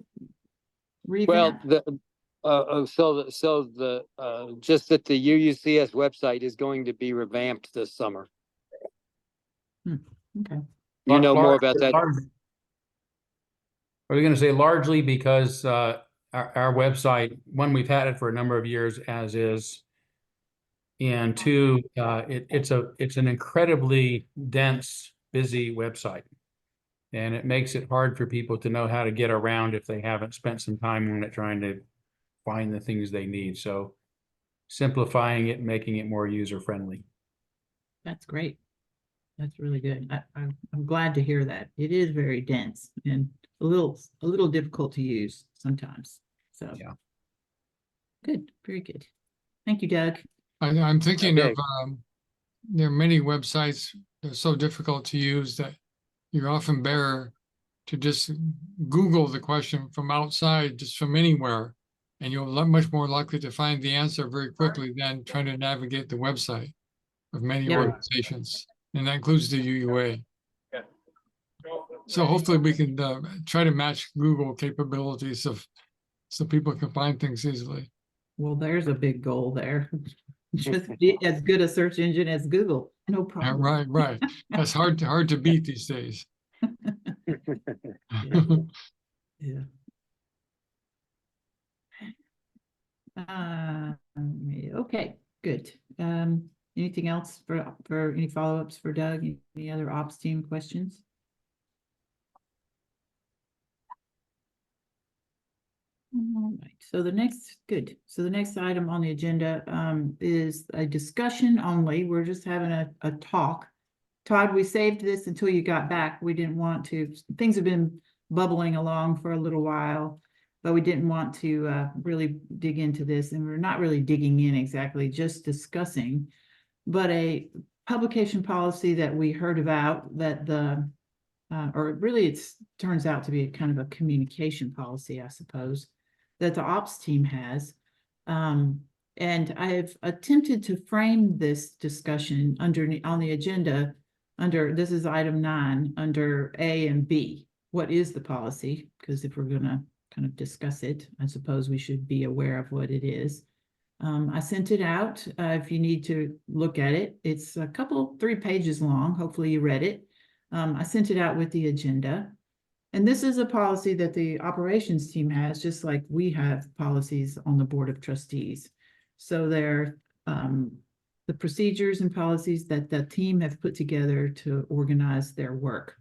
Well, Revamp? just that the UUCS website is going to be revamped this summer. Okay. You know more about that. Are we going to say largely because our website, one, we've had it for a number of years as is, and two, it's an incredibly dense, busy website, and it makes it hard for people to know how to get around if they haven't spent some time on it trying to find the things they need. So simplifying it, making it more user friendly. That's great. That's really good. I'm glad to hear that. It is very dense and a little difficult to use sometimes. So Yeah. Good, very good. Thank you, Doug. I'm thinking Okay. of there are many websites they're so difficult to use that you're often better to just Google the question from outside, just from anywhere. And you're much more likely to find the answer very quickly than trying to navigate the website of many Yeah. organizations. And that includes the UUA. So hopefully we can try to match Google capabilities so people can find things easily. Well, there's a big goal there. Just be as good a search engine as Google, no Yeah, problem. right, right. That's hard to beat these days. Yeah. Okay, good. Anything else for any follow-ups for Doug? Any other ops team questions? All right, so the next item on the agenda is a discussion only. We're just having a talk. Todd, we saved this until you got back. We didn't want to, things have been bubbling along for a little while, but we didn't want to really dig into this, and we're not really digging in exactly, just discussing. But a publication policy that we heard about that or really turns out to be kind of a communication policy, I suppose, that the ops team has. And I've attempted to frame this discussion on the agenda this is item 9, under A and B. What is the policy? Because if we're gonna kind of discuss it, I suppose we should be aware of what it is. I sent it out if you need to look at it. It's 3 pages long. Hopefully you read it. I sent it out with the agenda. And this is a policy that the operations team has, just like we have policies on the Board of Trustees. So they're the procedures and policies that the team have put together to organize their work.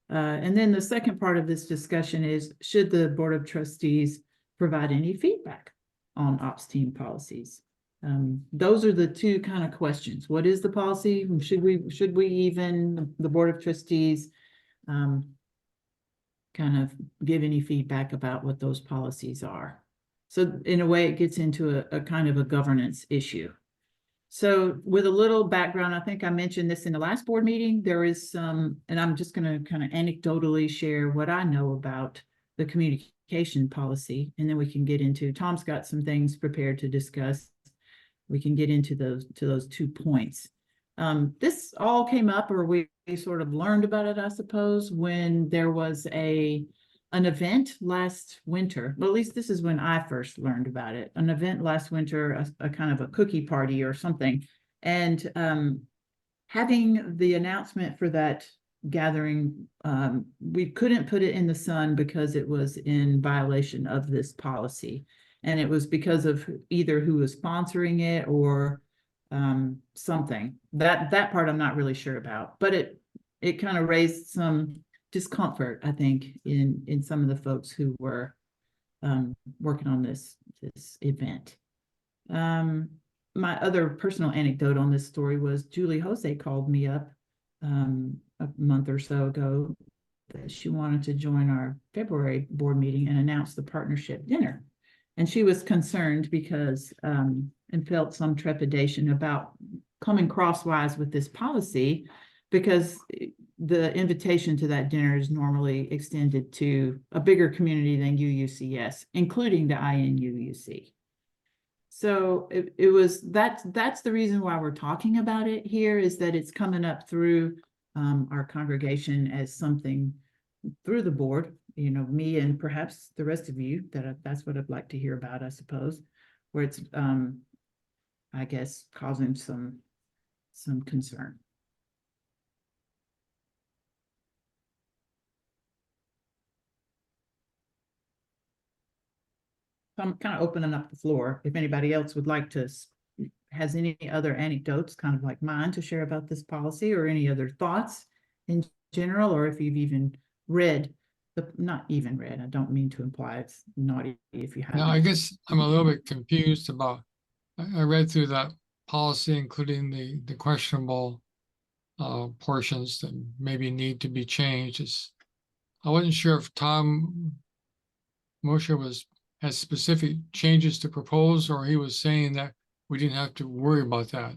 And then the second part of this discussion is, should the Board of Trustees provide any feedback on ops team policies? Those are the 2 kind of questions. What is the policy? Should we even, the Board of Trustees, kind of give any feedback about what those policies are? So in a way, it gets into a kind of a governance issue. So with a little background, I think I mentioned this in the last board meeting, there is some, and I'm just going to kind of anecdotally share what I know about the communication policy, and then we can get into, Tom's got some things prepared to discuss. We can get into those 2 points. This all came up, or we sort of learned about it, I suppose, when there was an event last winter. Well, at least this is when I first learned about it. An event last winter, a kind of a cookie party or something. And having the announcement for that gathering, we couldn't put it in the Sun because it was in violation of this policy. And it was because of either who was sponsoring it or something. That part I'm not really sure about, but it kind of raised some discomfort, I think, in some of the folks who were working on this event. My other personal anecdote on this story was Julie Jose called me up a month or so ago that she wanted to join our February board meeting and announce the partnership dinner. And she was concerned because and felt some trepidation about coming crosswise with this policy, because the invitation to that dinner is normally extended to a bigger community than UUCS, including the INUUC. So that's the reason why we're talking about it here, is that it's coming up through our congregation as something through the board, me and perhaps the rest of you, that's what I'd like to hear about, I suppose, where it's I guess causing some concern. So I'm kind of opening up the floor. If anybody else would like to, has any other anecdotes, kind of like mine, to share about this policy, or any other thoughts in general, or if you've even read, not even read, I don't mean to imply it's naughty if you haven't. Now, I guess I'm a little bit confused about, I read through that policy, including the questionable portions that maybe need to be changed. I wasn't sure if Tom Moshe has specific changes to propose, or he was saying that we didn't have to worry about that.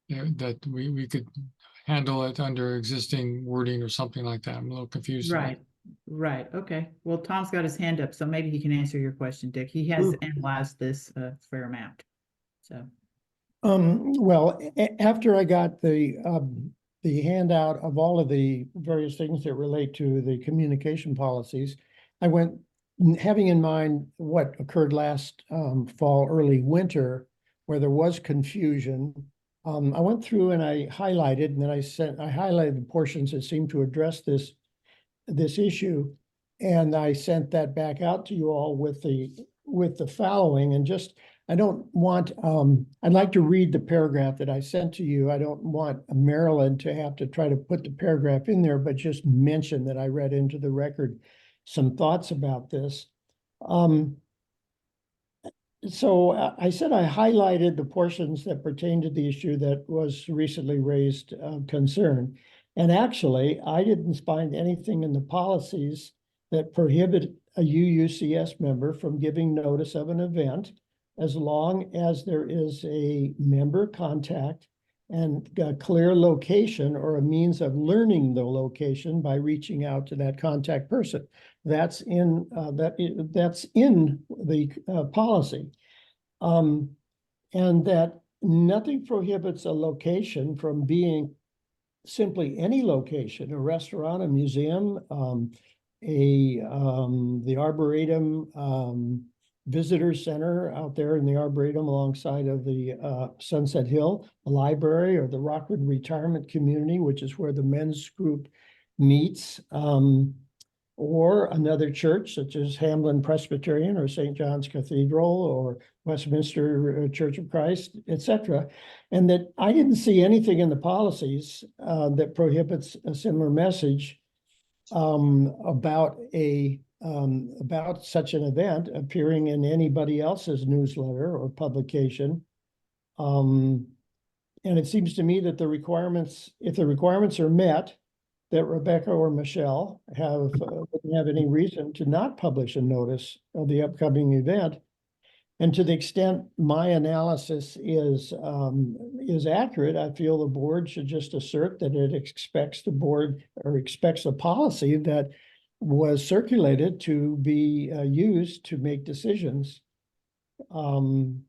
That we could handle it under existing wording or something like that. I'm a little confused. about it. Right, okay. Well, Tom's got his hand up, so maybe he can answer your question, Dick. He has analyzed this a fair amount. So, Well, after I got the handout of all of the various things that relate to the communication policies, I went, having in mind what occurred last fall, early winter, where there was confusion. I went through and I highlighted, and then I highlighted the portions that seemed to address this issue. And I sent that back out to you all with the following, and just, I don't want, I'd like to read the paragraph that I sent to you. I don't want Marilyn to have to try to put the paragraph in there, but just mention that I read into the record some thoughts about this. So I said I highlighted the portions that pertain to the issue that was recently raised concern. And actually, I didn't find anything in the policies that prohibit a UUCS member from giving notice of an event as long as there is a member contact and a clear location or a means of learning the location by reaching out to that contact person. That's in that's in the policy. And that nothing prohibits a location from being simply any location, a restaurant, a museum, the Arboretum visitor center out there in the Arboretum alongside of the Sunset Hill, a library, or the Rockwood Retirement Community, which is where the men's group meets, or another church such as Hamlin Presbyterian or St. John's Cathedral or Westminster Church of Christ, etc. And that I didn't see anything in the policies that prohibits a similar message about such an event appearing in anybody else's newsletter or publication. And it seems to me that if the requirements are met, that Rebecca or Michelle wouldn't have any reason to not publish a notice of the upcoming event. And to the extent my analysis is accurate, I feel the board should just assert that it expects a policy that was circulated to be used to make decisions. And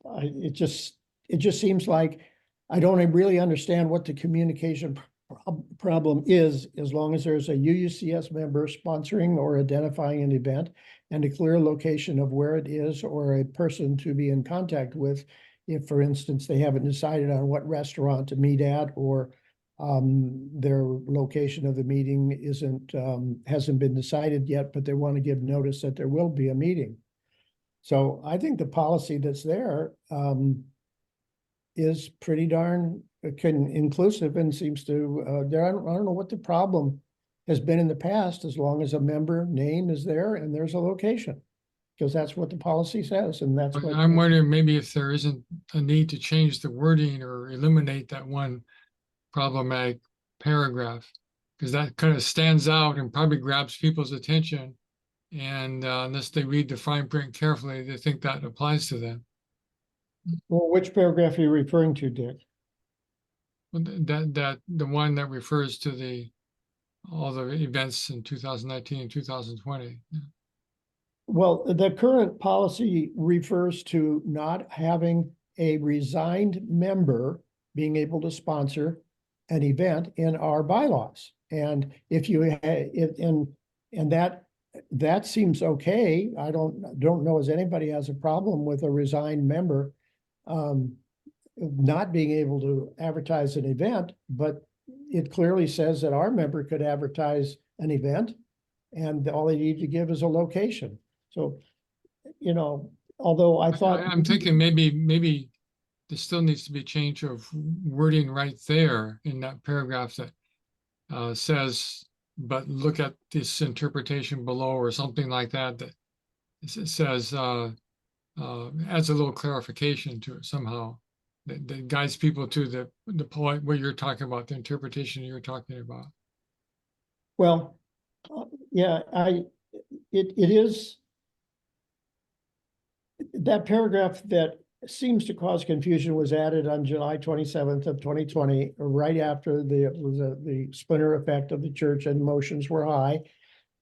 it just seems like I don't really understand what the communication problem is, as long as there's a UUCS member sponsoring or identifying an event and a clear location of where it is or a person to be in contact with. If, for instance, they haven't decided on what restaurant to meet at, or their location of the meeting hasn't been decided yet, but they want to give notice that there will be a meeting. So I think the policy that's there is pretty darn inclusive and seems to, I don't know what the problem has been in the past, as long as a member name is there and there's a location, because that's what the policy says, and that's what. I'm wondering maybe if there isn't a need to change the wording or eliminate that one problematic paragraph, because that kind of stands out and probably grabs people's attention. And unless they read the fine print carefully, they think that applies to them. Well, which paragraph are you referring to, Dick? That the one that refers to all the events in 2019 and 2020. Well, the current policy refers to not having a resigned member being able to sponsor an event in our bylaws. And if you and that seems okay. I don't know as anybody has a problem with a resigned member not being able to advertise an event, but it clearly says that our member could advertise an event and all they need to give is a location. So, although I thought. I'm thinking maybe there still needs to be a change of wording right there in that paragraph that says, but look at this interpretation below, or something like that, that says, adds a little clarification to it somehow, that guides people to the point where you're talking about, the interpretation you're talking about. Well, yeah, it is that paragraph that seems to cause confusion was added on July 27th of 2020, right after the splinter effect of the church and motions were high.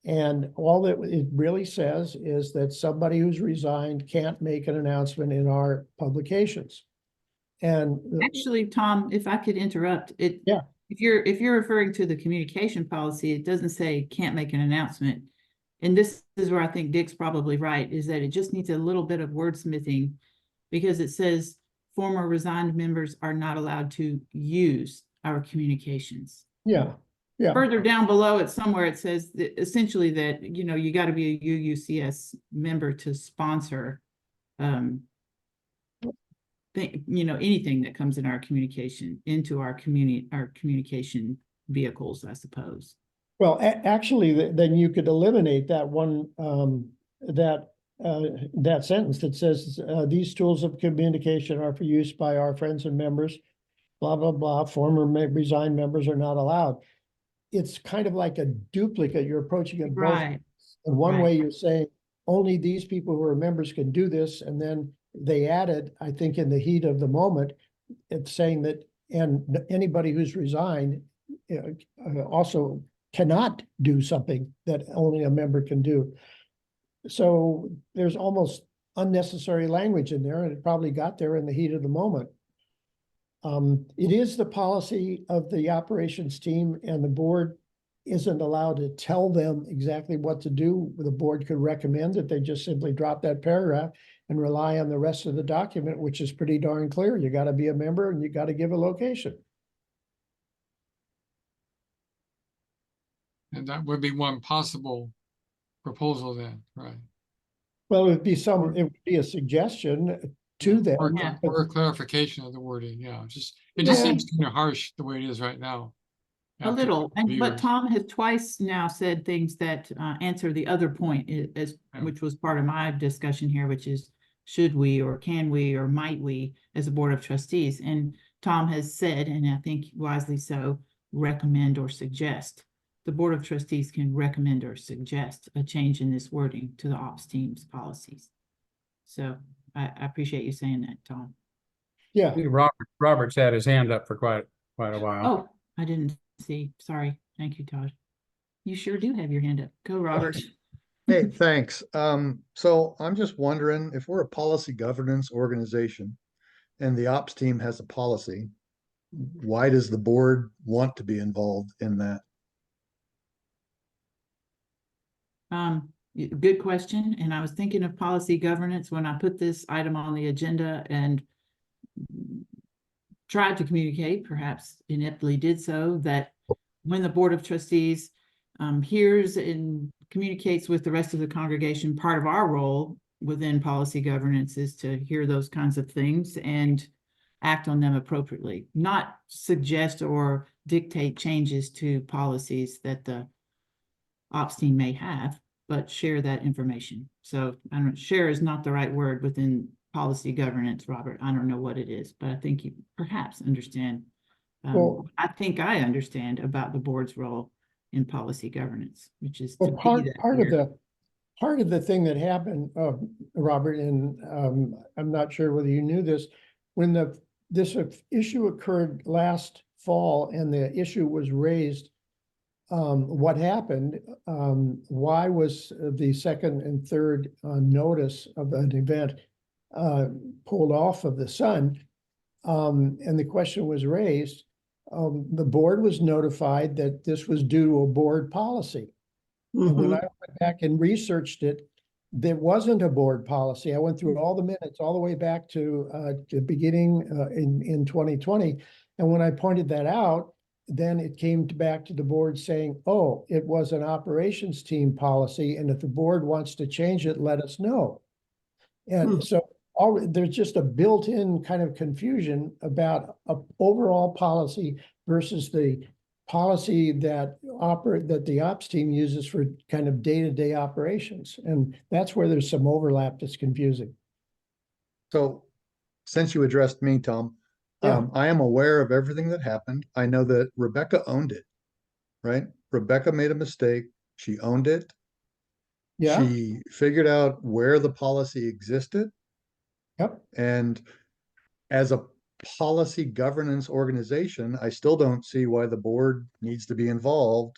And all that it really says is that somebody who's resigned can't make an announcement in our publications. And Actually, Tom, if I could interrupt, Yeah. if you're referring to the communication policy, it doesn't say can't make an announcement. And this is where I think Dick's probably right, is that it just needs a little bit of wordsmithing, because it says former resigned members are not allowed to use our communications. yeah, Further down below it somewhere, it says that essentially that, you know, you got to be a UUCS member to sponsor you know, anything that comes in our communication into our communication vehicles, I suppose. well, actually, then you could eliminate that one, that sentence that says, these tools of communication are for use by our friends and members, blah, blah, blah, former resigned members are not allowed. It's kind of like a duplicate. You're approaching it both. Right. In one right. way, you're saying only these people who are members can do this, and then they added, I think, in the heat of the moment, it's saying that, and anybody who's resigned also cannot do something that only a member can do. So there's almost unnecessary language in there, and it probably got there in the heat of the moment. It is the policy of the operations team, and the board isn't allowed to tell them exactly what to do. The board could recommend that they just simply drop that paragraph and rely on the rest of the document, which is pretty darn clear. You got to be a member and you got to give a location. And that would be one possible proposal then, right? Well, it would be a suggestion to them. Or a clarification of the wording, yeah, it just Yeah. seems kind of harsh the way it is right now. A after little, but years. Tom has twice now said things that answer the other point, which was part of my discussion here, which is should we or can we or might we as a board of trustees? And Tom has said, and I think wisely so, recommend or suggest. The board of trustees can recommend or suggest a change in this wording to the ops team's policies. So I appreciate you saying that, Tom. Yeah. Robert's had his hand up for quite a while. Oh, I didn't see. Sorry. Thank you, Todd. You sure do have your hand up. Go, Robert. Hey, thanks. So I'm just wondering if we're a policy governance organization and the ops team has a policy, why does the board want to be involved in that? Good question. And I was thinking of policy governance when I put this item on the agenda and tried to communicate, perhaps ineptly did so, that when the board of trustees hears and communicates with the rest of the congregation, part of our role within policy governance is to hear those kinds of things and act on them appropriately, not suggest or dictate changes to policies that the ops team may have, but share that information. So I don't, share is not the right word within policy governance, Robert. I don't know what it is, but I think you perhaps understand. Well, I think I understand about the board's role in policy governance, which is well, to part be that of the thing that happened, Robert, and I'm not sure whether you knew this, when this issue occurred last fall and the issue was raised, what happened, why was the second and third notice of an event pulled off of the Sun? And the question was raised. The board was notified that this was due to a board policy. And when I went back and researched it, there wasn't a board policy. I went through all the minutes all the way back to the beginning in 2020. And when I pointed that out, then it came back to the board saying, oh, it was an operations team policy. And if the board wants to change it, let us know. And so there's just a built-in kind of confusion about a overall policy versus the policy that the ops team uses for kind of day-to-day operations. And that's where there's some overlap that's confusing. So since you addressed me, Tom, Yeah. I am aware of everything that happened. I know that Rebecca owned it, right? Rebecca made a mistake. She owned it. Yeah. She figured out where the policy existed. Yep. And as a policy governance organization, I still don't see why the board needs to be involved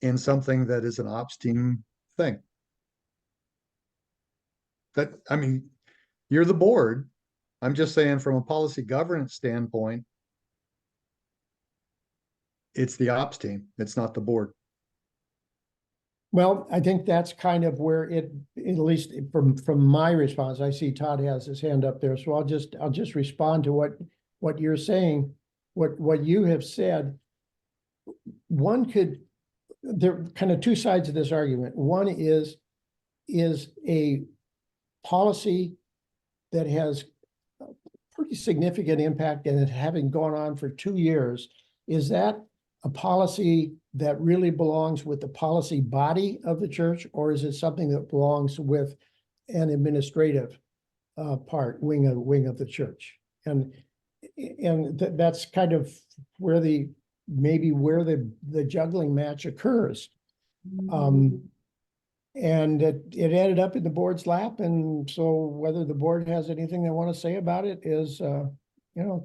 in something that is an ops team thing. That, I mean, you're the board. I'm just saying from a policy governance standpoint, it's the ops team. It's not the board. Well, I think that's kind of where it, at least from my response, I see Todd has his hand up there, so I'll just respond to what you're saying, what you have said. One could, there are kind of two sides of this argument. One is a policy that has a pretty significant impact and it having gone on for 2 years. Is that a policy that really belongs with the policy body of the church, or is it something that belongs with an administrative wing of the church? And that's kind of where maybe where the juggling match occurs. And it ended up in the board's lap, and so whether the board has anything they want to say about it is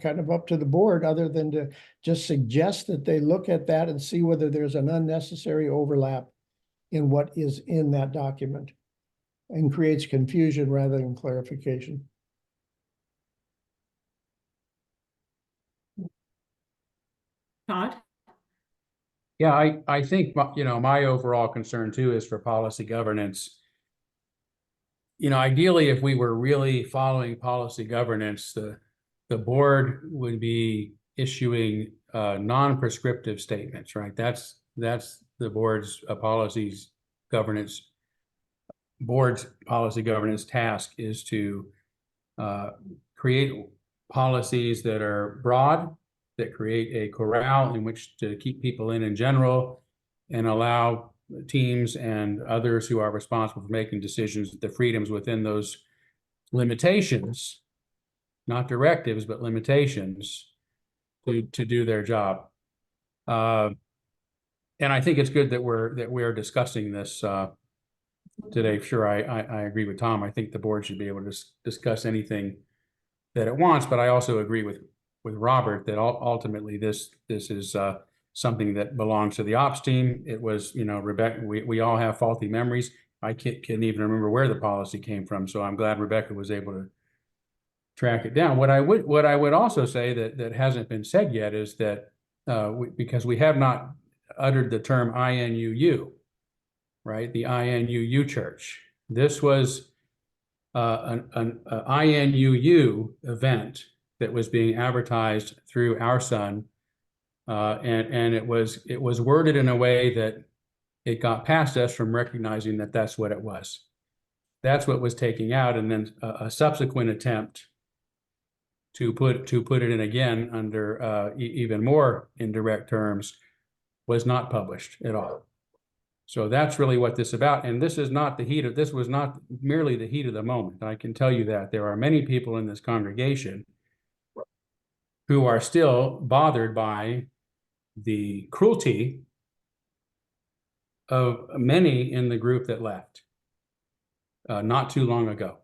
kind of up to the board, other than to just suggest that they look at that and see whether there's an unnecessary overlap in what is in that document and creates confusion rather than clarification. Todd? Yeah, I think, my overall concern too is for policy governance. Ideally, if we were really following policy governance, the board would be issuing non-prescriptive statements, right? That's the board's policy governance task, is to create policies that are broad, that create a corral in which to keep people in general, and allow teams and others who are responsible for making decisions the freedoms within those limitations, not directives, but limitations, to do their job. And I think it's good that we're discussing this today. Sure, I agree with Tom. I think the board should be able to discuss anything that it wants, but I also agree with Robert that ultimately this is something that belongs to the ops team. It was, Rebecca, we all have faulty memories. I can't even remember where the policy came from, so I'm glad Rebecca was able to track it down. What I would also say that hasn't been said yet is that because we have not uttered the term INUU, right? The INUU church. This was an INUU event that was being advertised through Our Son, and it was worded in a way that it got past us from recognizing that that's what it was. That's what was taking out, and then a subsequent attempt to put it in again under even more indirect terms was not published at all. So that's really what this is about. And this was not merely the heat of the moment. I can tell you that there are many people in this congregation who are still bothered by the cruelty of many in the group that left not too long ago,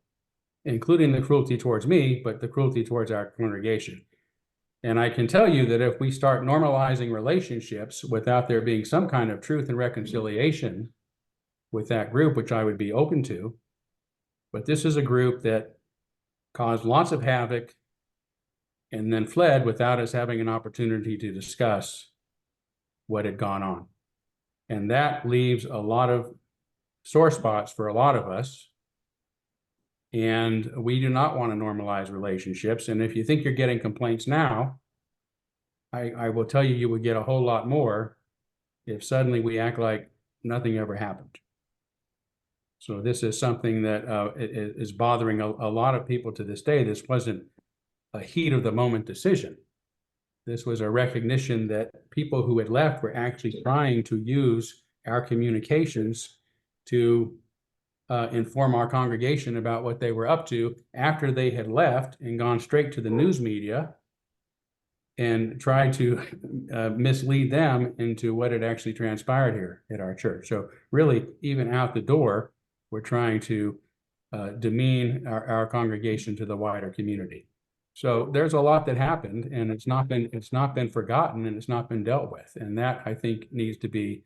including the cruelty towards me, but the cruelty towards our congregation. And I can tell you that if we start normalizing relationships without there being some kind of truth and reconciliation with that group, which I would be open to, but this is a group that caused lots of havoc and then fled without us having an opportunity to discuss what had gone on. And that leaves a lot of sore spots for a lot of us. And we do not want to normalize relationships. And if you think you're getting complaints now, I will tell you, you would get a whole lot more if suddenly we act like nothing ever happened. So this is something that is bothering a lot of people to this day. This wasn't a heat of the moment decision. This was a recognition that people who had left were actually trying to use our communications to inform our congregation about what they were up to after they had left and gone straight to the news media and tried to mislead them into what had actually transpired here at our church. So really, even out the door, we're trying to demean our congregation to the wider community. So there's a lot that happened, and it's not been forgotten, and it's not been dealt with. And that, I think, needs to be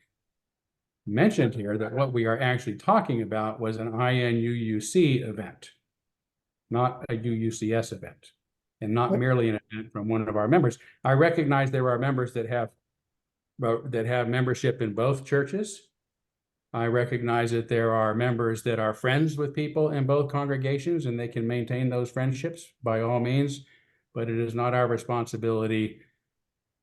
mentioned here, that what we are actually talking about was an INUUC event, not a UUCS event, and not merely an event from one of our members. I recognize there are members that have membership in both churches. I recognize that there are members that are friends with people in both congregations, and they can maintain those friendships by all means, but it is not our responsibility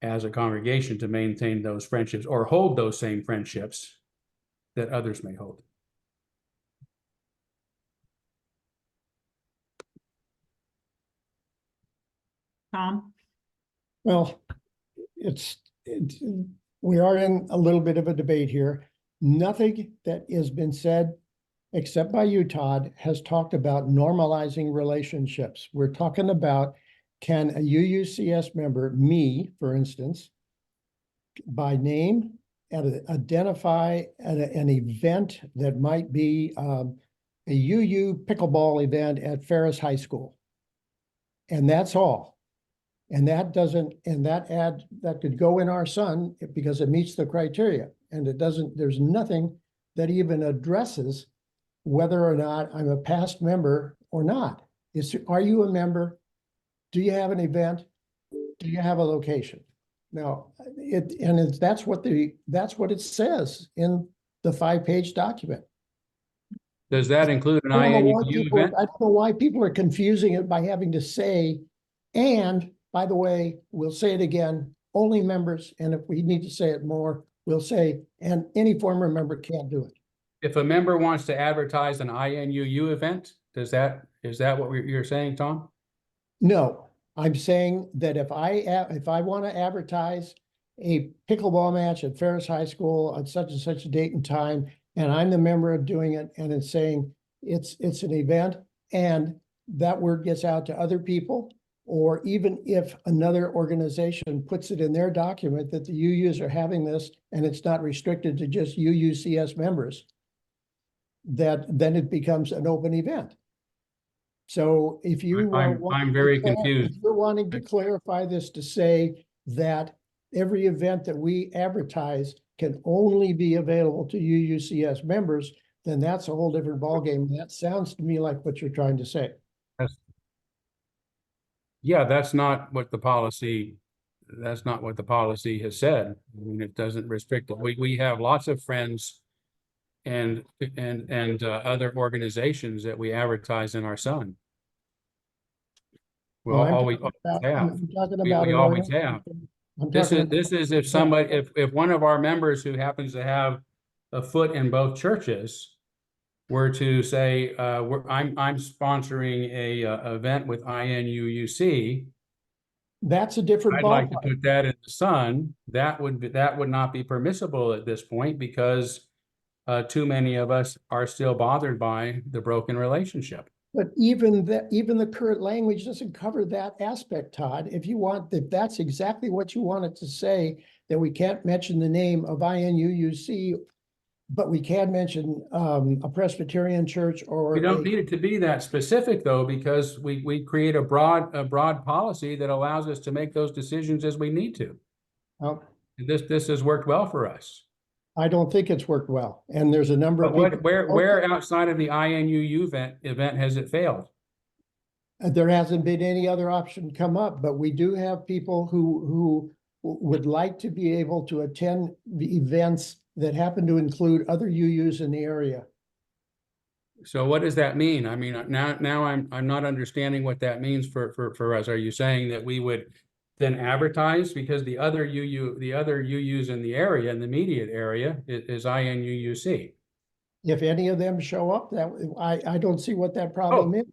as a congregation to maintain those friendships or hold those same friendships that others may hold. Tom? Well, we are in a little bit of a debate here. Nothing that has been said, except by you, Todd, has talked about normalizing relationships. We're talking about, can a UUCS member, me, for instance, by name, identify an event that might be a UU pickleball event at Ferris High School. And that's all. And that could go in our son because it meets the criteria. And there's nothing that even addresses whether or not I'm a past member or not. Are you a member? Do you have an event? Do you have a location? Now, that's what it says in the 5-page document. Does that include an I don't know why INUU event? I don't know why people are confusing it by having to say, and by the way, we'll say it again, only members, and if we need to say it more, we'll say, and any former member can't do it. If a member wants to advertise an INUU event, is that what you're saying, Tom? No, I'm saying that if I want to advertise a pickleball match at Ferris High School on such and such a date and time, and I'm the member of doing it, and it's saying it's an event, and that word gets out to other people, or even if another organization puts it in their document that the UUs are having this, and it's not restricted to just UUCS members, then it becomes an open event. So if you I'm very confused. if you're wanting to clarify this to say that every event that we advertise can only be available to UUCS members, then that's a whole different ballgame. That sounds to me like what you're trying to say. Yeah, that's not what the policy has said. I mean, it doesn't restrict it. We have lots of friends and other organizations that we advertise in our Sun. Well, I'm always talking have. about We an always have. organization. I'm This talking is if somebody, if one of our members who happens to have a foot in both churches were to say, I'm sponsoring a event with INUUC. That's a different I'd like to ballpark. put that in the Sun. That would not be permissible at this point because too many of us are still bothered by the broken relationship. But even the current language doesn't cover that aspect, Todd. If that's exactly what you wanted to say, that we can't mention the name of INUUC, but we can mention a Presbyterian church or We don't need it to be that specific though, because we create a broad policy that allows us to make those decisions as we need to. Well, This has worked well for us. I don't think it's worked well. And there's a number of people. Where outside of the INUU event has it failed? There hasn't been any other option come up, but we do have people who would like to be able to attend the events that happen to include other UUs in the area. So what does that mean? I mean, now I'm not understanding what that means for us. Are you saying that we would then advertise because the other UUs in the area, in the immediate area, is INUUC? If any of them show up, I don't see what that problem is.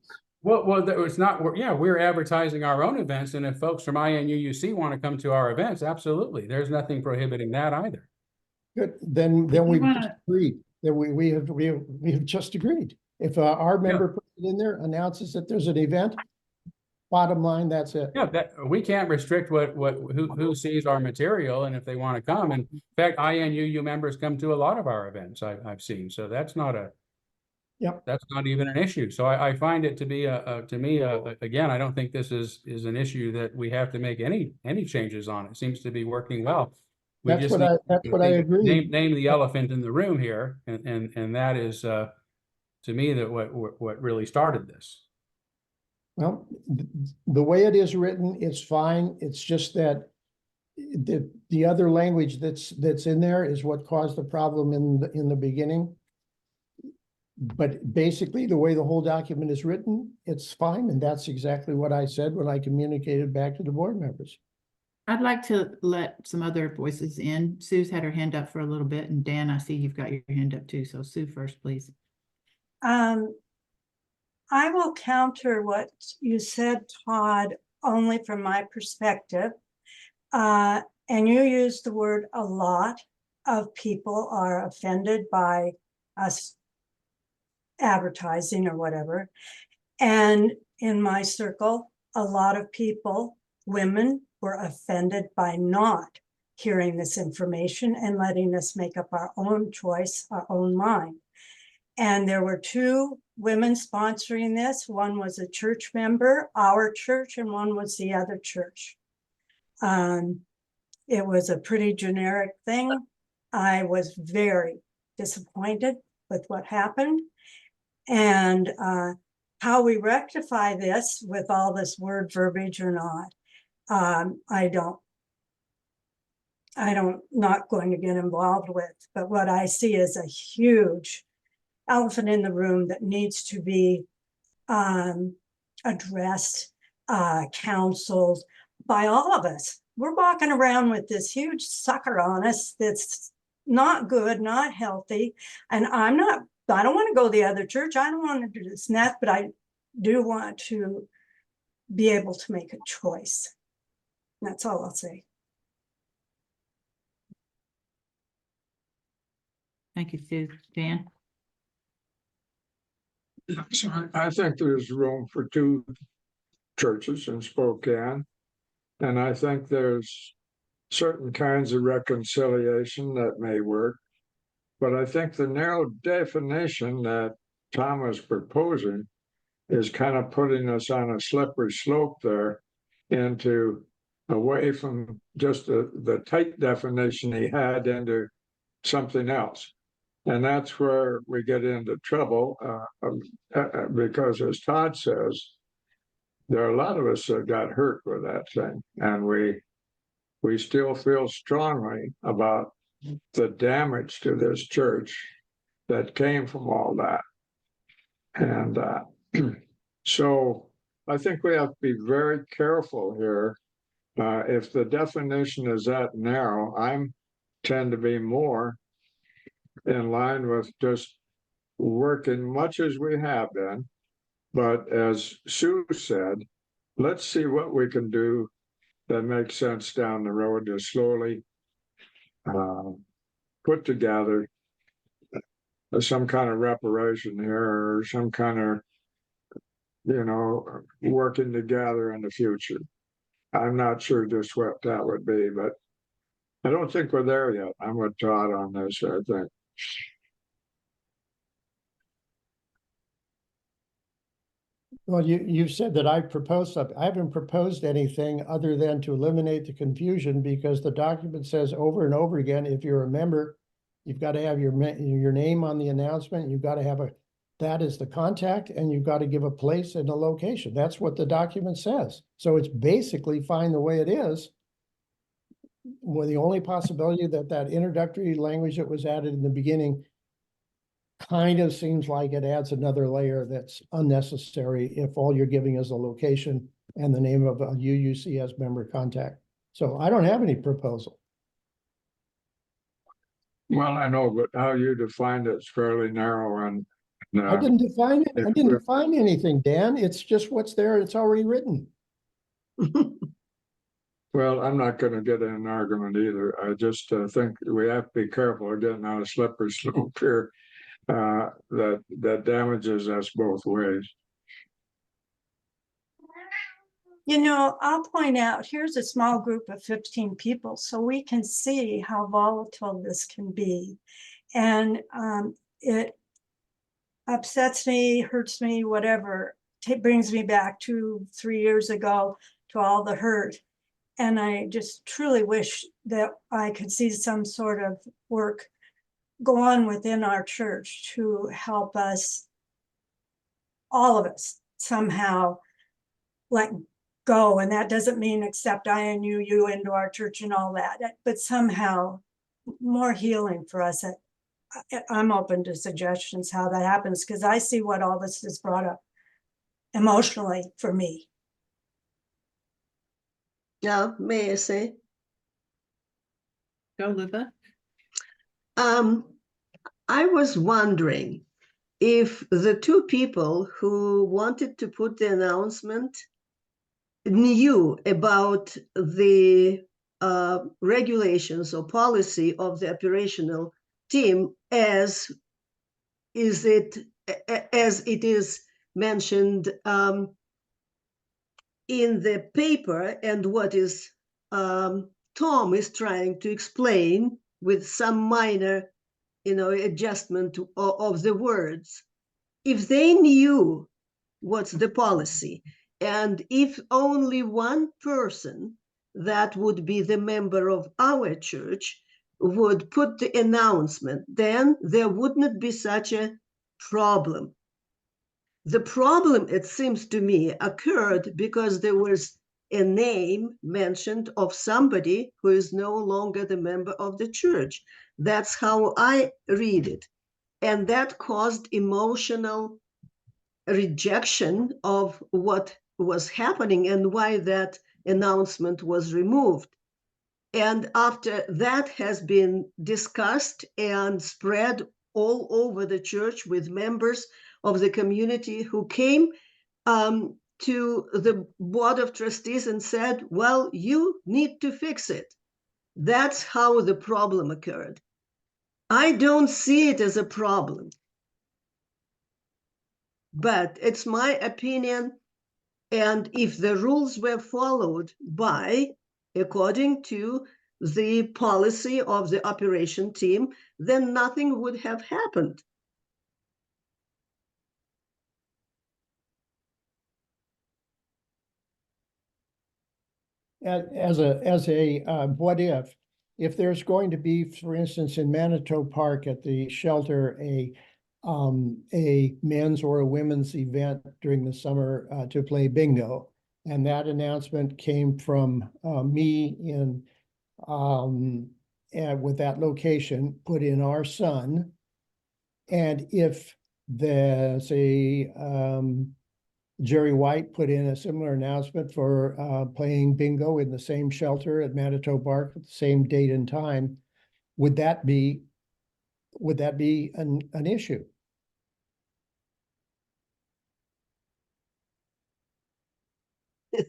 Well, it's not. We're advertising our own events, and if folks from INUUC want to come to our events, absolutely, there's nothing prohibiting that either. Good. Then we've just agreed. That we have just agreed. If our member puts it in there, announces that there's an event, bottom line, that's it. Yeah, we can't restrict who sees our material, and if they want to come. And in fact, INUU members come to a lot of our events. I've seen, so that's not Yep. that's not even an issue. So I find it to be to me, again, I don't think this is an issue that we have to make any changes on. It seems to be working well. We That's just what need that's to what I agree. name the elephant in the room here, and that is, to me, that what really started this. Well, the way it is written, it's fine. It's just that the other language that's in there is what caused the problem in the beginning. But basically, the way the whole document is written, it's fine, and that's exactly what I said when I communicated back to the board members. I'd like to let some other voices in. Sue's had her hand up for a little bit, and Dan, I see you've got your hand up too. So Sue first, please. I will counter what you said, Todd, only from my perspective. And you used the word a lot of people are offended by us advertising or whatever. And in my circle, a lot of people, women, were offended by not hearing this information and letting us make up our own choice, our own mind. And there were two women sponsoring this. One was a church member, our church, and one was the other church. It was a pretty generic thing. I was very disappointed with what happened. And how we rectify this with all this word verbiage or not, not going to get involved with. But what I see is a huge elephant in the room that needs to be addressed, counseled by all of us. We're walking around with this huge sucker on us that's not good, not healthy. And I don't want to go to the other church. I don't want to do this and that, but I do want to be able to make a choice. That's all I'll say. Thank you, Sue. Dan? So I think there's room for two churches in Spokane. And I think there's certain kinds of reconciliation that may work. But I think the narrow definition that Tom was proposing is kind of putting us on a slippery slope there into away from just the tight definition he had into something else. And that's where we get into trouble because, as Todd says, there are a lot of us that got hurt with that thing. And we still feel strongly about the damage to this church that came from all that. And so I think we have to be very careful here. If the definition is that narrow, I tend to be more in line with just working much as we have been. But as Sue said, let's see what we can do that makes sense down the road to slowly put together some kind of reparation here or some kind of, working together in the future. I'm not sure just what that would be, but I don't think we're there yet. I'm with Todd on this, I think. Well, you've said that I proposed something. I haven't proposed anything other than to eliminate the confusion because the document says over and over again, if you're a member, you've got to have your name on the announcement. You've got to have that is the contact, and you've got to give a place and a location. That's what the document says. So it's basically fine the way it is. Well, the only possibility that introductory language that was added in the beginning kind of seems like it adds another layer that's unnecessary if all you're giving is a location and the name of a UUCS member contact. So I don't have any proposal. Well, I know, but how you defined it's fairly narrow and I didn't define it. I didn't define anything, Dan. It's just what's there. It's already written. Well, I'm not going to get in an argument either. I just think we have to be careful of getting on a slippery slope here that damages us both ways. I'll point out, here's a small group of 15 people, so we can see how volatile this can be. And upsets me, hurts me, whatever, brings me back 2-3 years ago to all the hurt. And I just truly wish that I could see some sort of work go on within our church to help us, all of us, somehow let go. And that doesn't mean accept you into our church and all that, but somehow more healing for us. I'm open to suggestions how that happens, because I see what all this has brought up emotionally for me. Yeah, may I say? Go, Liva. I was wondering if the two people who wanted to put the announcement knew about the regulations or policy of the operational team as it is mentioned in the paper, and what is Tom is trying to explain with some minor, adjustment of the words. If they knew what's the policy, and if only one person that would be the member of our church would put the announcement, then there would not be such a problem. The problem, it seems to me, occurred because there was a name mentioned of somebody who is no longer the member of the church. That's how I read it. And that caused emotional rejection of what was happening and why that announcement was removed. And after that has been discussed and spread all over the church with members of the community who came to the board of trustees and said, well, you need to fix it. That's how the problem occurred. I don't see it as a problem, but it's my opinion. And if the rules were followed according to the policy of the operation team, then nothing would have happened. As a what if there's going to be, for instance, in Manitou Park at the shelter, a men's or a women's event during the summer to play bingo, and that announcement came from me in and with that location put in our Sun, and if there's Jerry White put in a similar announcement for playing bingo in the same shelter at Manitou Park at the same date and time, would that be an issue?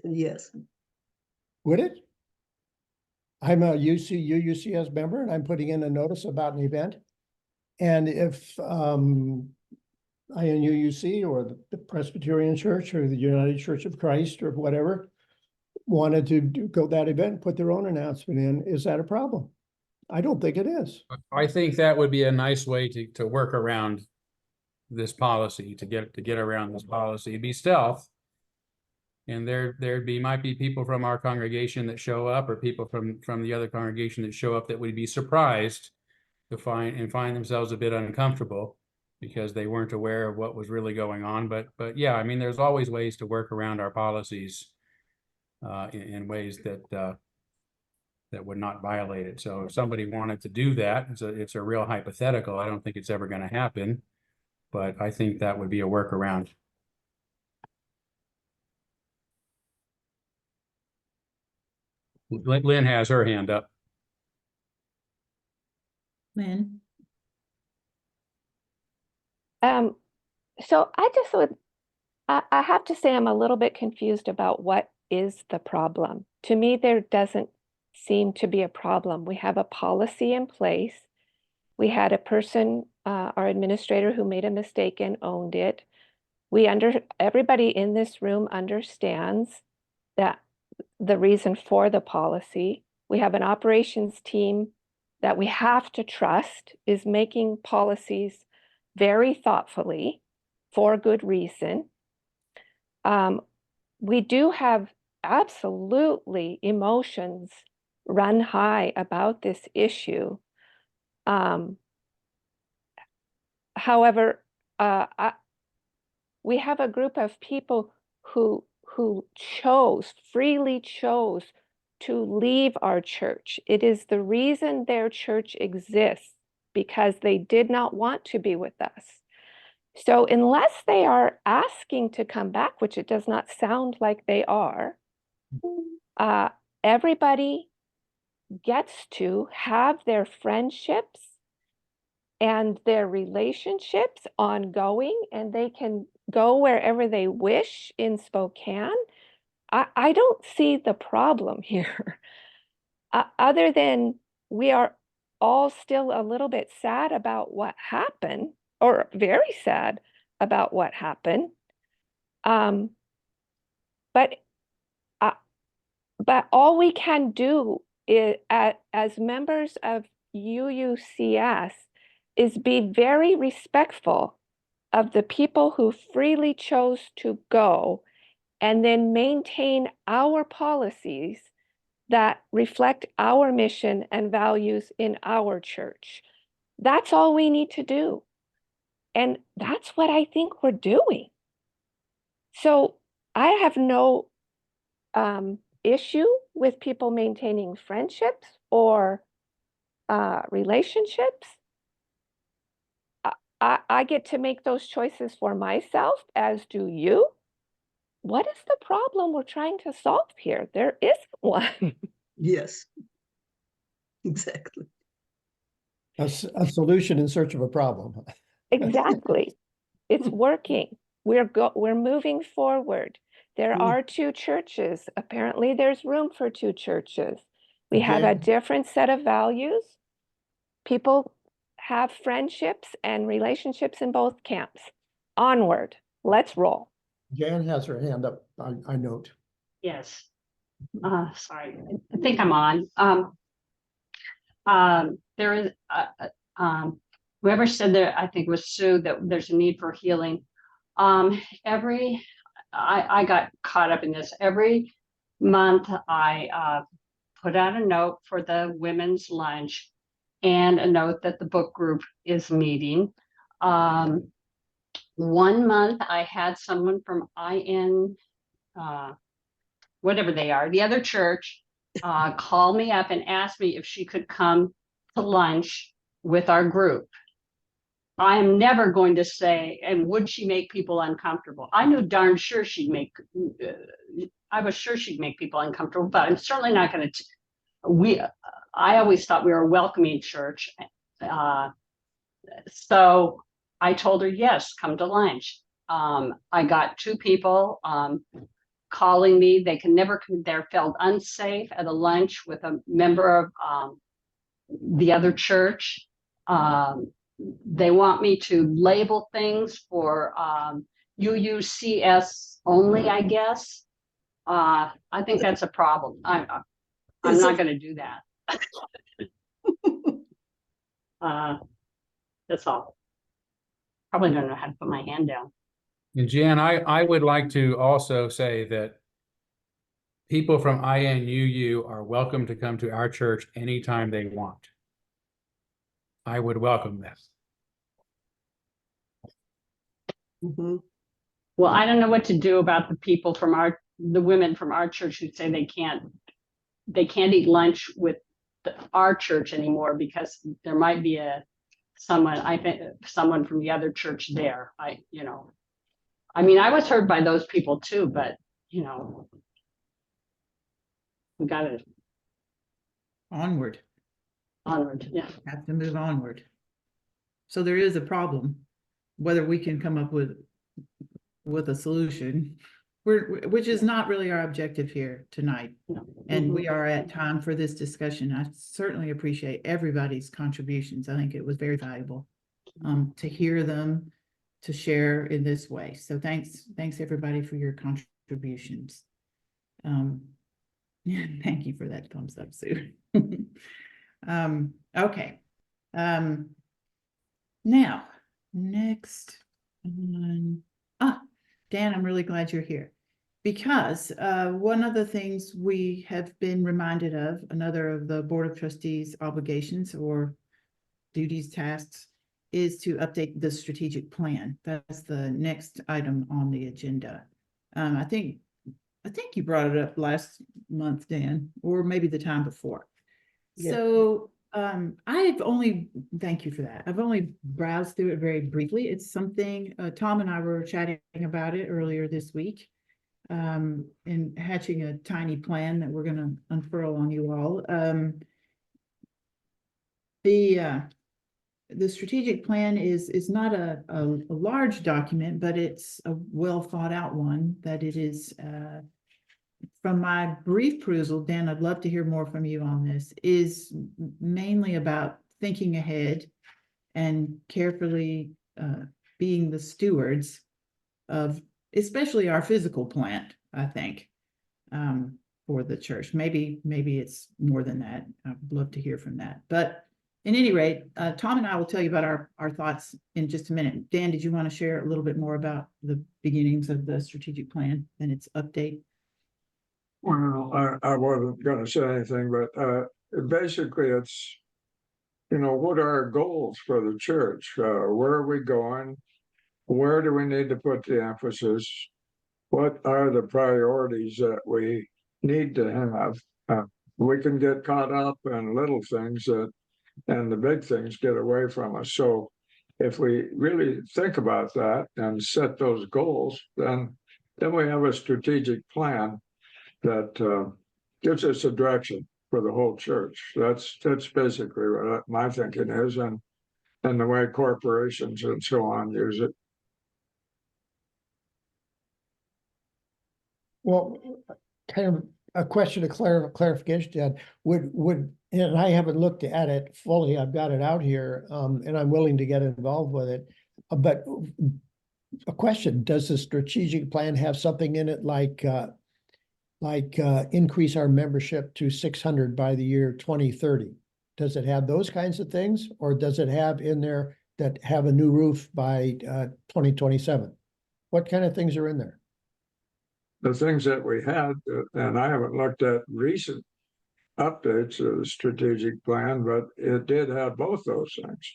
Yes. Would it? I'm a UUCS member and I'm putting in a notice about an event. And if INUUC or the Presbyterian Church or the United Church of Christ or whatever wanted to go that event, put their own announcement in, is that a problem? I don't think it is. I think that would be a nice way to work around this policy, to get around this policy. It'd be stealth. And might be people from our congregation that show up, or people from the other congregation that show up that would be surprised to find themselves a bit uncomfortable because they weren't aware of what was really going on. But yeah, I mean, there's always ways to work around our policies in ways that would not violate it. So if somebody wanted to do that, it's a real hypothetical. I don't think it's ever going to happen, but I think that would be a workaround. Lynn has her hand up. Lynn? So I have to say I'm a little bit confused about what is the problem. To me, there doesn't seem to be a problem. We have a policy in place. We had a person, our administrator, who made a mistake and owned it. Everybody in this room understands that the reason for the policy. We have an operations team that we have to trust is making policies very thoughtfully. for good reason. We do have absolutely emotions run high about this issue. However, we have a group of people who freely chose to leave our church. It is the reason their church exists, because they did not want to be with us. So unless they are asking to come back, which it does not sound like they are, everybody gets to have their friendships and their relationships ongoing, and they can go wherever they wish in Spokane. I don't see the problem here, other than we are all still a little bit sad about what happened, or very sad about what happened. But all we can do is, as members of UUCS, is be very respectful of the people who freely chose to go, and then maintain our policies that reflect our mission and values in our church. That's all we need to do. And that's what I think we're doing. So I have no issue with people maintaining friendships or relationships. I get to make those choices for myself, as do you. What is the problem we're trying to solve here? There isn't one. Yes, exactly. A solution in search of a problem. Exactly. It's working. We're moving forward. There are 2 churches. Apparently there's room for 2 churches. We have a Okay. different set of values. People have friendships and relationships in both camps. Onward. Let's roll. Jan has her hand up, I note. Yes. Sorry, I think I'm on. There is, whoever said that, I think it was Sue, that there's a need for healing. I got caught up in this. Every month I put out a note for the women's lunch and a note that the book group is meeting. One month I had someone from IN, whatever they are, the other church, call me up and ask me if she could come to lunch with our group. I am never going to say, and would she make people uncomfortable? I knew darn sure she'd make, I was sure she'd make people uncomfortable, but I'm certainly not going to, I always thought we were a welcoming church. So I told her, yes, come to lunch. I got 2 people calling me. They can never come there, felt unsafe at a lunch with a member of the other church. They want me to label things for UUCS only, I guess. I think that's a problem. I'm not going to do that. That's all. Probably don't know how to put my hand down. And Jan, I would like to also say that people from INUU are welcome to come to our church anytime they want. I would welcome them. Well, I don't know what to do about the people from the women from our church who say they can't eat lunch with our church anymore because there might be someone from the other church there. I mean, I was hurt by those people too, but we got to Onward. Yeah. Have to move onward. So there is a problem, whether we can come up with a solution, which is not really our objective here tonight. And we are at time for this discussion. I certainly appreciate everybody's contributions. I think it was very valuable to hear them, to share in this way. So thanks everybody for your contributions. Thank you for that thumbs up, Sue. Okay. Now, next Dan, I'm really glad you're here. Because one of the things we have been reminded of, another of the Board of Trustees obligations or duties, tasks, is to update the strategic plan. That's the next item on the agenda. I think you brought it up last month, Dan, or maybe the time before. Yeah. So thank you for that. I've only browsed through it very briefly. It's something, Tom and I were chatting about it earlier this week. And hatching a tiny plan that we're gonna unfurl on you all. The strategic plan is not a large document, but it's a well thought out one that it is, from my brief perusal, Dan, I'd love to hear more from you on this, is mainly about thinking ahead and carefully being the stewards of especially our physical plant, I think, for the church. Maybe it's more than that. I'd love to hear from that. But at any rate, Tom and I will tell you about our thoughts in just a minute. Dan, did you want to share a little bit more about the beginnings of the strategic plan and its update? Well, I wasn't gonna say anything, but basically it's, what are our goals for the church? Where are we going? Where do we need to put the emphasis? What are the priorities that we need to have? We can get caught up in little things and the big things get away from us. So if we really think about that and set those goals, then we have a strategic plan that gives us a direction for the whole church. That's basically what my thinking is, and the way corporations and so on use it. Well, kind of a question of clarification, Dad, and I haven't looked at it fully, I've got it out here, and I'm willing to get involved with it. But a question, does the strategic plan have something in it like increase our membership to 600 by the year 2030? Does it have those kinds of things, or does it have in there that have a new roof by 2027? What kind of things are in there? The things that we had, and I haven't looked at recent updates of the strategic plan, but it did have both those things.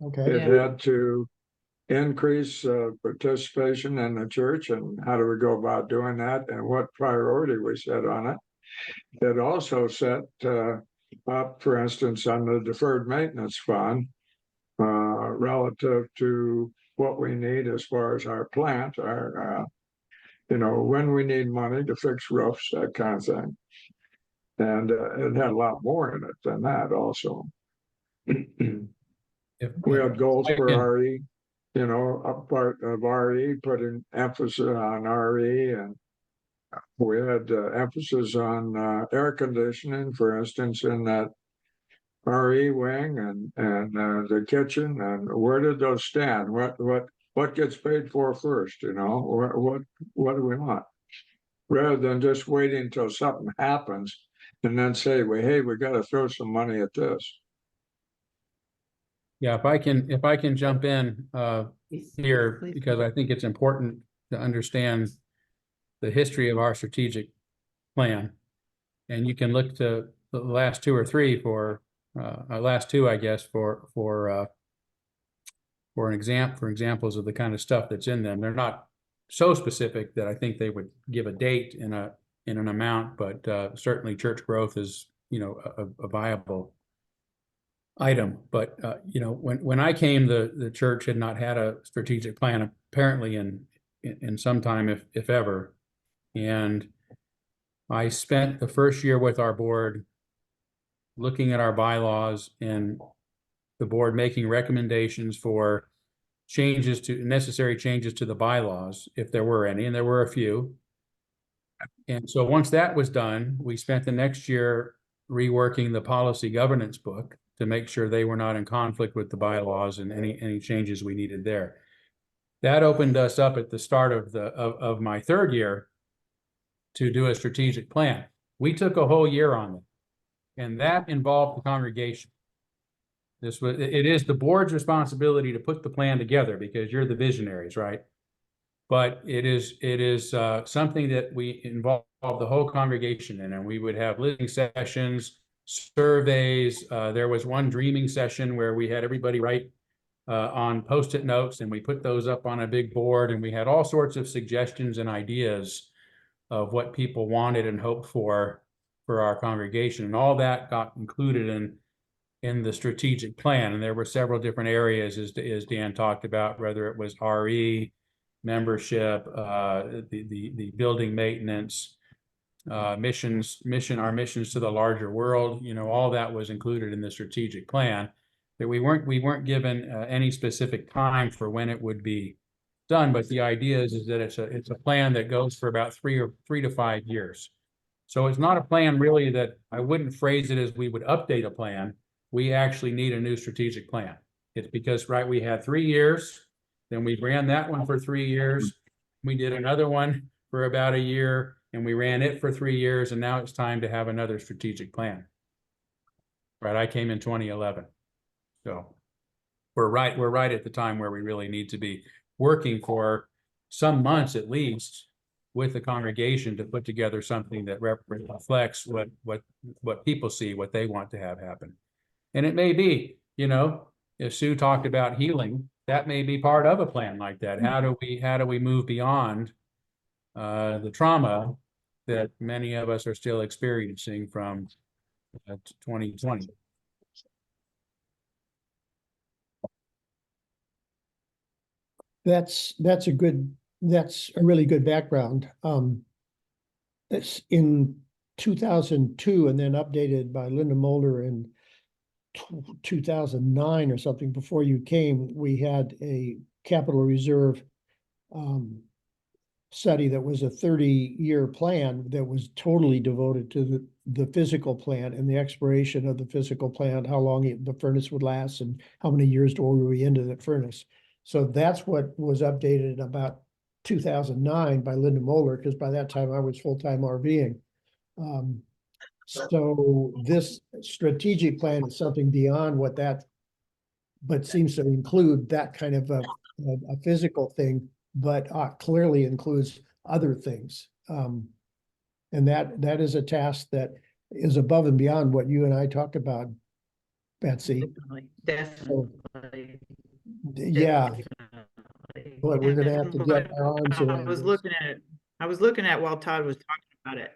Okay. It had to increase participation in the church, and how do we go about doing that, and what priority we set on it. It also set up, for instance, on the deferred maintenance fund, relative to what we need as far as our plant, when we need money to fix roofs, that kind of thing. And it had a lot more in it than that also. We had goals for RE, a part of RE, putting emphasis on RE, and we had emphasis on air conditioning, for instance, in that RE wing and the kitchen. And where did those stand? What gets paid for first? What do we want? Rather than just waiting until something happens and then say, hey, we got to throw some money at this. Yeah, if I can jump in here, Please. because I think it's important to understand the history of our strategic plan. And you can look to the last two or three for last two, I guess, for examples of the kind of stuff that's in them. They're not so specific that I think they would give a date in an amount, but certainly church growth is, a viable item. But when I came, the church had not had a strategic plan apparently in some time, if ever. And I spent the first year with our board looking at our bylaws and the board making recommendations for necessary changes to the bylaws, if there were any, and there were a few. And so once that was done, we spent the next year reworking the policy governance book to make sure they were not in conflict with the bylaws and any changes we needed there. That opened us up at the start of my third year to do a strategic plan. We took a whole year on it, and that involved the congregation. It is the board's responsibility to put the plan together because you're the visionaries, right? But it is something that we involve the whole congregation in, and we would have listening sessions, surveys. There was one dreaming session where we had everybody write on Post-it notes, and we put those up on a big board, and we had all sorts of suggestions and ideas of what people wanted and hoped for our congregation, and all that got included in the strategic plan. And there were several different areas, as Dan talked about, whether it was RE, membership, the building maintenance, our missions to the larger world. You know, all that was included in the strategic plan. That we weren't given any specific time for when it would be done, but the idea is that it's a plan that goes for about 3 to 5 years. So it's not a plan really that I wouldn't phrase it as we would update a plan. We actually need a new strategic plan. It's because, right, we had 3 years, then we ran that one for 3 years. We did another one for about a year, and we ran it for 3 years, and now it's time to have another strategic plan. Right, I came in 2011. So we're right at the time where we really need to be working for some months at least with the congregation to put together something that reflects what people see, what they want to have happen. And it may be, you know, if Sue talked about healing, that may be part of a plan like that. How do we move beyond the trauma that many of us are still experiencing from 2020? That's a really good background. It's in 2002 and then updated by Linda Mulder in 2009 or something. Before you came, we had a capital reserve study that was a 30-year plan that was totally devoted to the physical plan and the expiration of the physical plan, how long the furnace would last and how many years were we into the furnace. So that's what was updated in about 2009 by Linda Moeller, because by that time I was full-time RVing. So this strategic plan is something beyond what that, but seems to include that kind of a physical thing, but clearly includes other things. And that is a task that is above and beyond what you and I talked about, Betsy. Definitely. Yeah. But we're gonna have to get our arms I around was this. looking at while Todd was talking about it.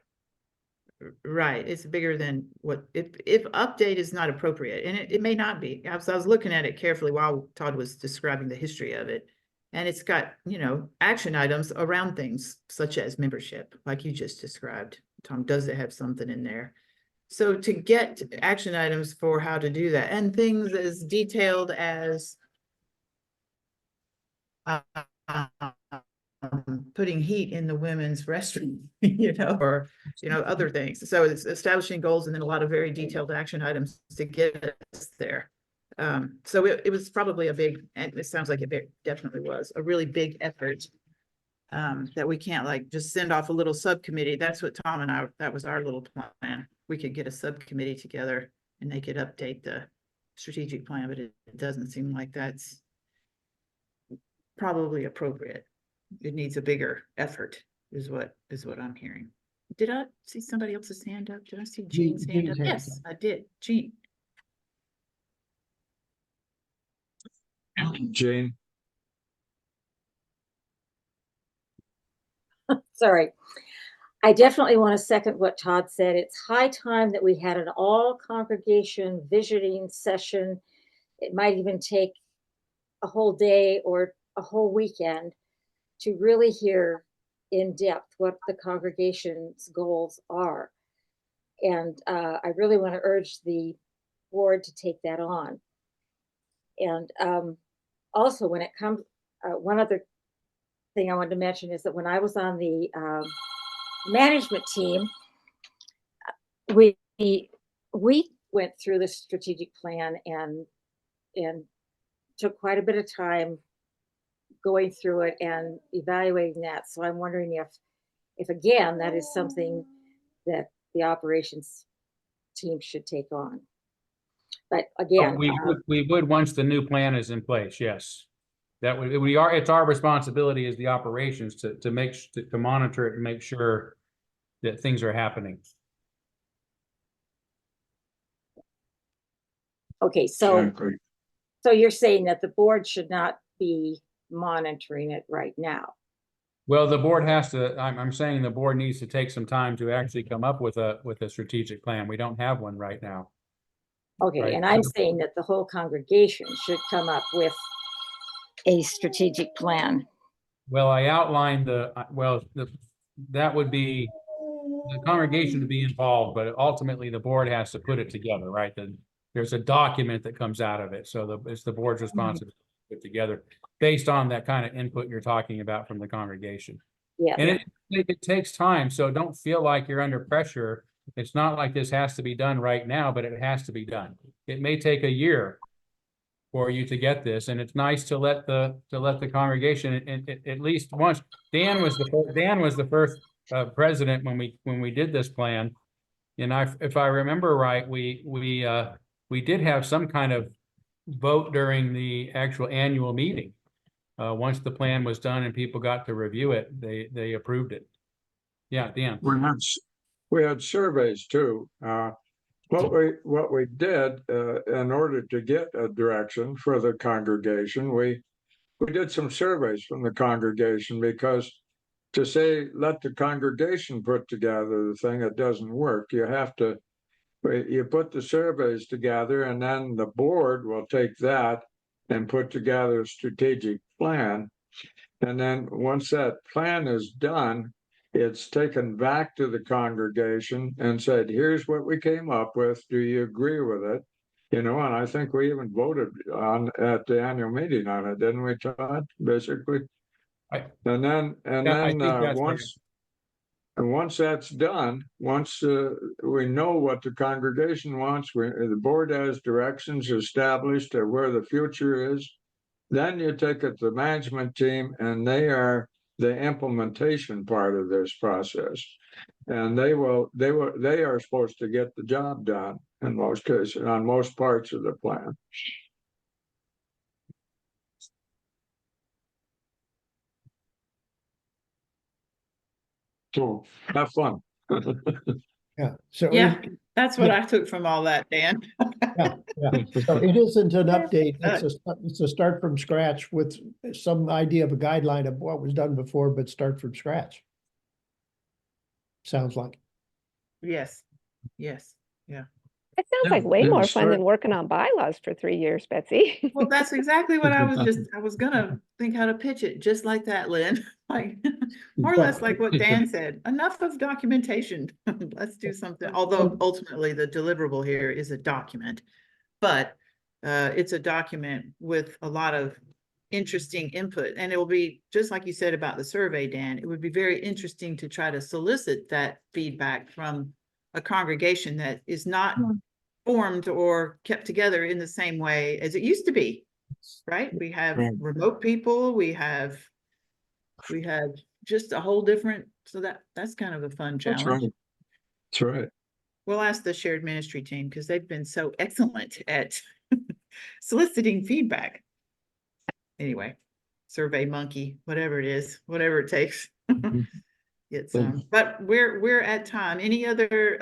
Right, it's bigger than what, if update is not appropriate, and it may not be. I was looking at it carefully while Todd was describing the history of it. And it's got, you know, action items around things such as membership, like you just described. Tom, does it have something in there? So to get action items for how to do that, and things as detailed as putting heat in the women's restroom, you know, or, you know, other things. So it's establishing goals and then a lot of very detailed action items to get us there. So it was probably a big, and it sounds like it definitely was a really big effort, that we can't like just send off a little subcommittee. That's what Tom and I, that was our little plan. We could get a subcommittee together and they could update the strategic plan, but it doesn't seem like that's probably appropriate. It needs a bigger effort is what I'm hearing. Did I see somebody else's hand up? Did I see Jean's hand up? Jean's hand Yes, I did. Jean. Jane, Sorry. I definitely want to second what Todd said. It's high time that we had an all congregation visioning session. It might even take a whole day or a whole weekend to really hear in depth what the congregation's goals are. And I really want to urge the board to take that on. And also when it comes, one other thing I wanted to mention is that when I was on the management team, we went through the strategic plan and took quite a bit of time going through it and evaluating that. So I'm wondering if again, that is something that the operations team should take on. But again, We would once the new plan is in place, yes. That would, it's our responsibility as the operations to monitor it and make sure that things are happening. okay, so, Exactly. so you're saying that the board should not be monitoring it right now? Well, the board has to, I'm saying the board needs to take some time to actually come up with a strategic plan. We don't have one right now. Okay, Right. and I'm saying that the whole congregation should come up with a strategic plan. Well, I outlined that would be the congregation to be involved, but ultimately the board has to put it together, right? There's a document that comes out of it. So it's the board's responsibility to put together based on that kind of input you're talking about from the congregation. Yeah. And it takes time. So don't feel like you're under pressure. It's not like this has to be done right now, but it has to be done. It may take a year for you to get this, and it's nice to let the congregation, and at least once. Dan was the first president when we did this plan, and if I remember right, we did have some kind of vote during the actual annual meeting. Once the plan was done and people got to review it, they approved it. Yeah, Dan. We had surveys too. What we did in order to get a direction for the congregation, we did some surveys from the congregation, because to say let the congregation put together the thing, it doesn't work. You put the surveys together, and then the board will take that and put together a strategic plan. And then once that plan is done, it's taken back to the congregation and said, here's what we came up with. Do you agree with it? And I think we even voted at the annual meeting on it, didn't we, Todd? Basically. I And then once that's done, once we know what the congregation wants, the board has directions established of where the future is, then you take it to the management team, and they are the implementation part of this process. And they are supposed to get the job done in most cases, on most parts of the plan. So have fun. Yeah, so. Yeah, that's what I took from all that, Dan. Yeah. So it isn't an update, it's a start from scratch with some idea of a guideline of what was done before, but start from scratch. Sounds like. Yes, yeah. It sounds like way more fun than working on bylaws for 3 years, Betsy. Well, that's exactly what I was gonna think how to pitch it, just like that, Lynn. Like, more or less like what Dan said, enough of documentation. Let's do something, although ultimately the deliverable here is a document. But it's a document with a lot of interesting input, and it will be, just like you said about the survey, Dan, it would be very interesting to try to solicit that feedback from a congregation that is not formed or kept together in the same way as it used to be, right? We have remote people, we have just a whole different, so that's kind of a fun challenge. That's right. We'll ask the shared ministry team, because they've been so excellent at soliciting feedback. Anyway, Survey Monkey, whatever it is, whatever it takes. Get some. But we're at time. Any other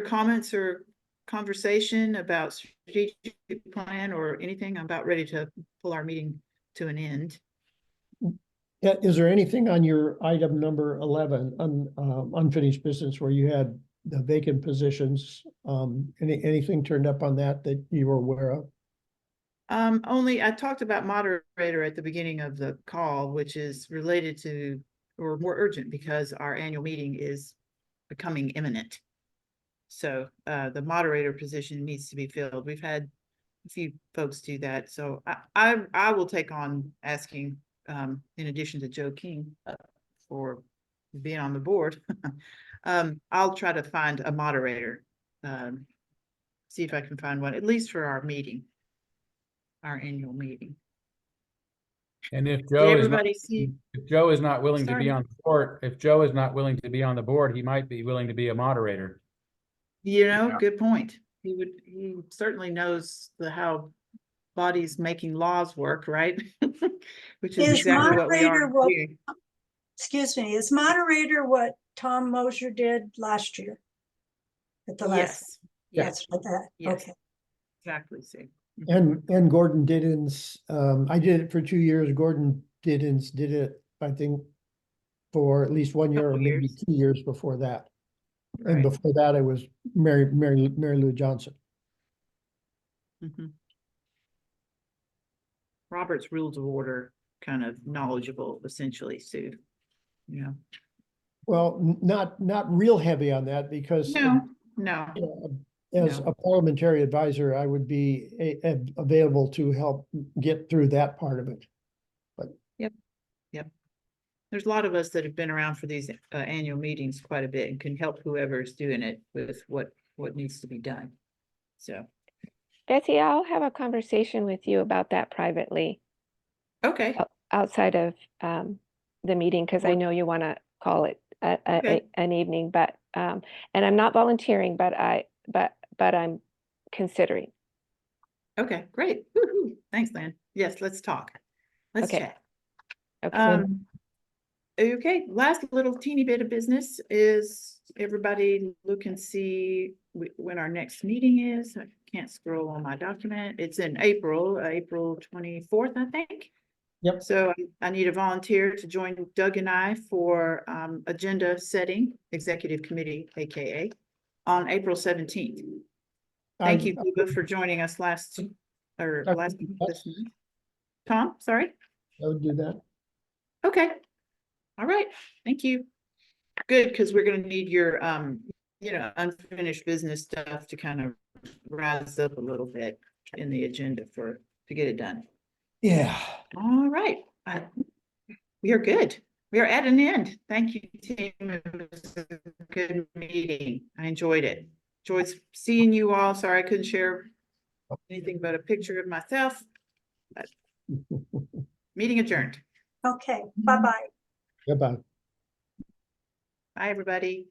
comments or conversation about strategic plan or anything? I'm about ready to pull our meeting to an end. Yeah, is there anything on your item number 11, unfinished business, where you had the vacant positions? Anything turned up on that you were aware of? Only I talked about moderator at the beginning of the call, which is related to, or more urgent, because our annual meeting is becoming imminent. So the moderator position needs to be filled. We've had a few folks do that. So I will take on asking, in addition to Joe King, for being on the board. I'll try to find a moderator, see if I can find one, at least for our meeting, our annual meeting. And if Did everybody see? if Joe is not willing to be Sorry. on the board, if Joe is not willing to be on the board, he might be willing to be a moderator. Good point. he certainly knows how bodies making laws work, right? Which is Is exactly what we moderator are what- doing. Excuse me, is moderator what Tom Mosher did last year? At the last, Yes, that's what that, Yes. okay. exactly, Sue. And Gordon Diddins, I did it for 2 years. Gordon Diddins did it, I think, for at least 1 year or Couple maybe years. 2 years before that. And Right. before that, it was Mary Lou Johnson. Mhm. Robert's Rules of Order kind of knowledgeable, essentially, Sue. Yeah. Well, not real heavy on that because No. as No. a parliamentary advisor, I would be available to help get through that part of it. There's a lot of us that have been around for these annual meetings quite a bit and can help whoever's doing it with what needs to be done. So, Betsy, I'll have a conversation with you about that privately okay, outside of the meeting, because I Well- know you want to call it Okay. an evening, but and I'm not volunteering, but I'm considering. okay, great. Woo-hoo. Thanks, Lynn. Yes, let's talk. Let's Okay. chat. Okay. Okay, last little teeny bit of business is everybody look and see when our next meeting is. I can't scroll on my document. It's in April 24th, I think. Yep. So I need a volunteer to join Doug and I for agenda setting, executive committee, AKA, on April 17th. Thank you, Cuba, for joining us last month. Tom, sorry. I would do that. Okay. All right, thank you. Good, because we're gonna need your unfinished business stuff to kind of rise up a little bit in the agenda to get it done. Yeah. All right. We are good. We are at an end. Thank you, team. It was a good meeting. I enjoyed it. Enjoyed seeing you all. Sorry I couldn't share anything but a picture of myself. But meeting adjourned. Okay, bye-bye. Goodbye. Bye, everybody.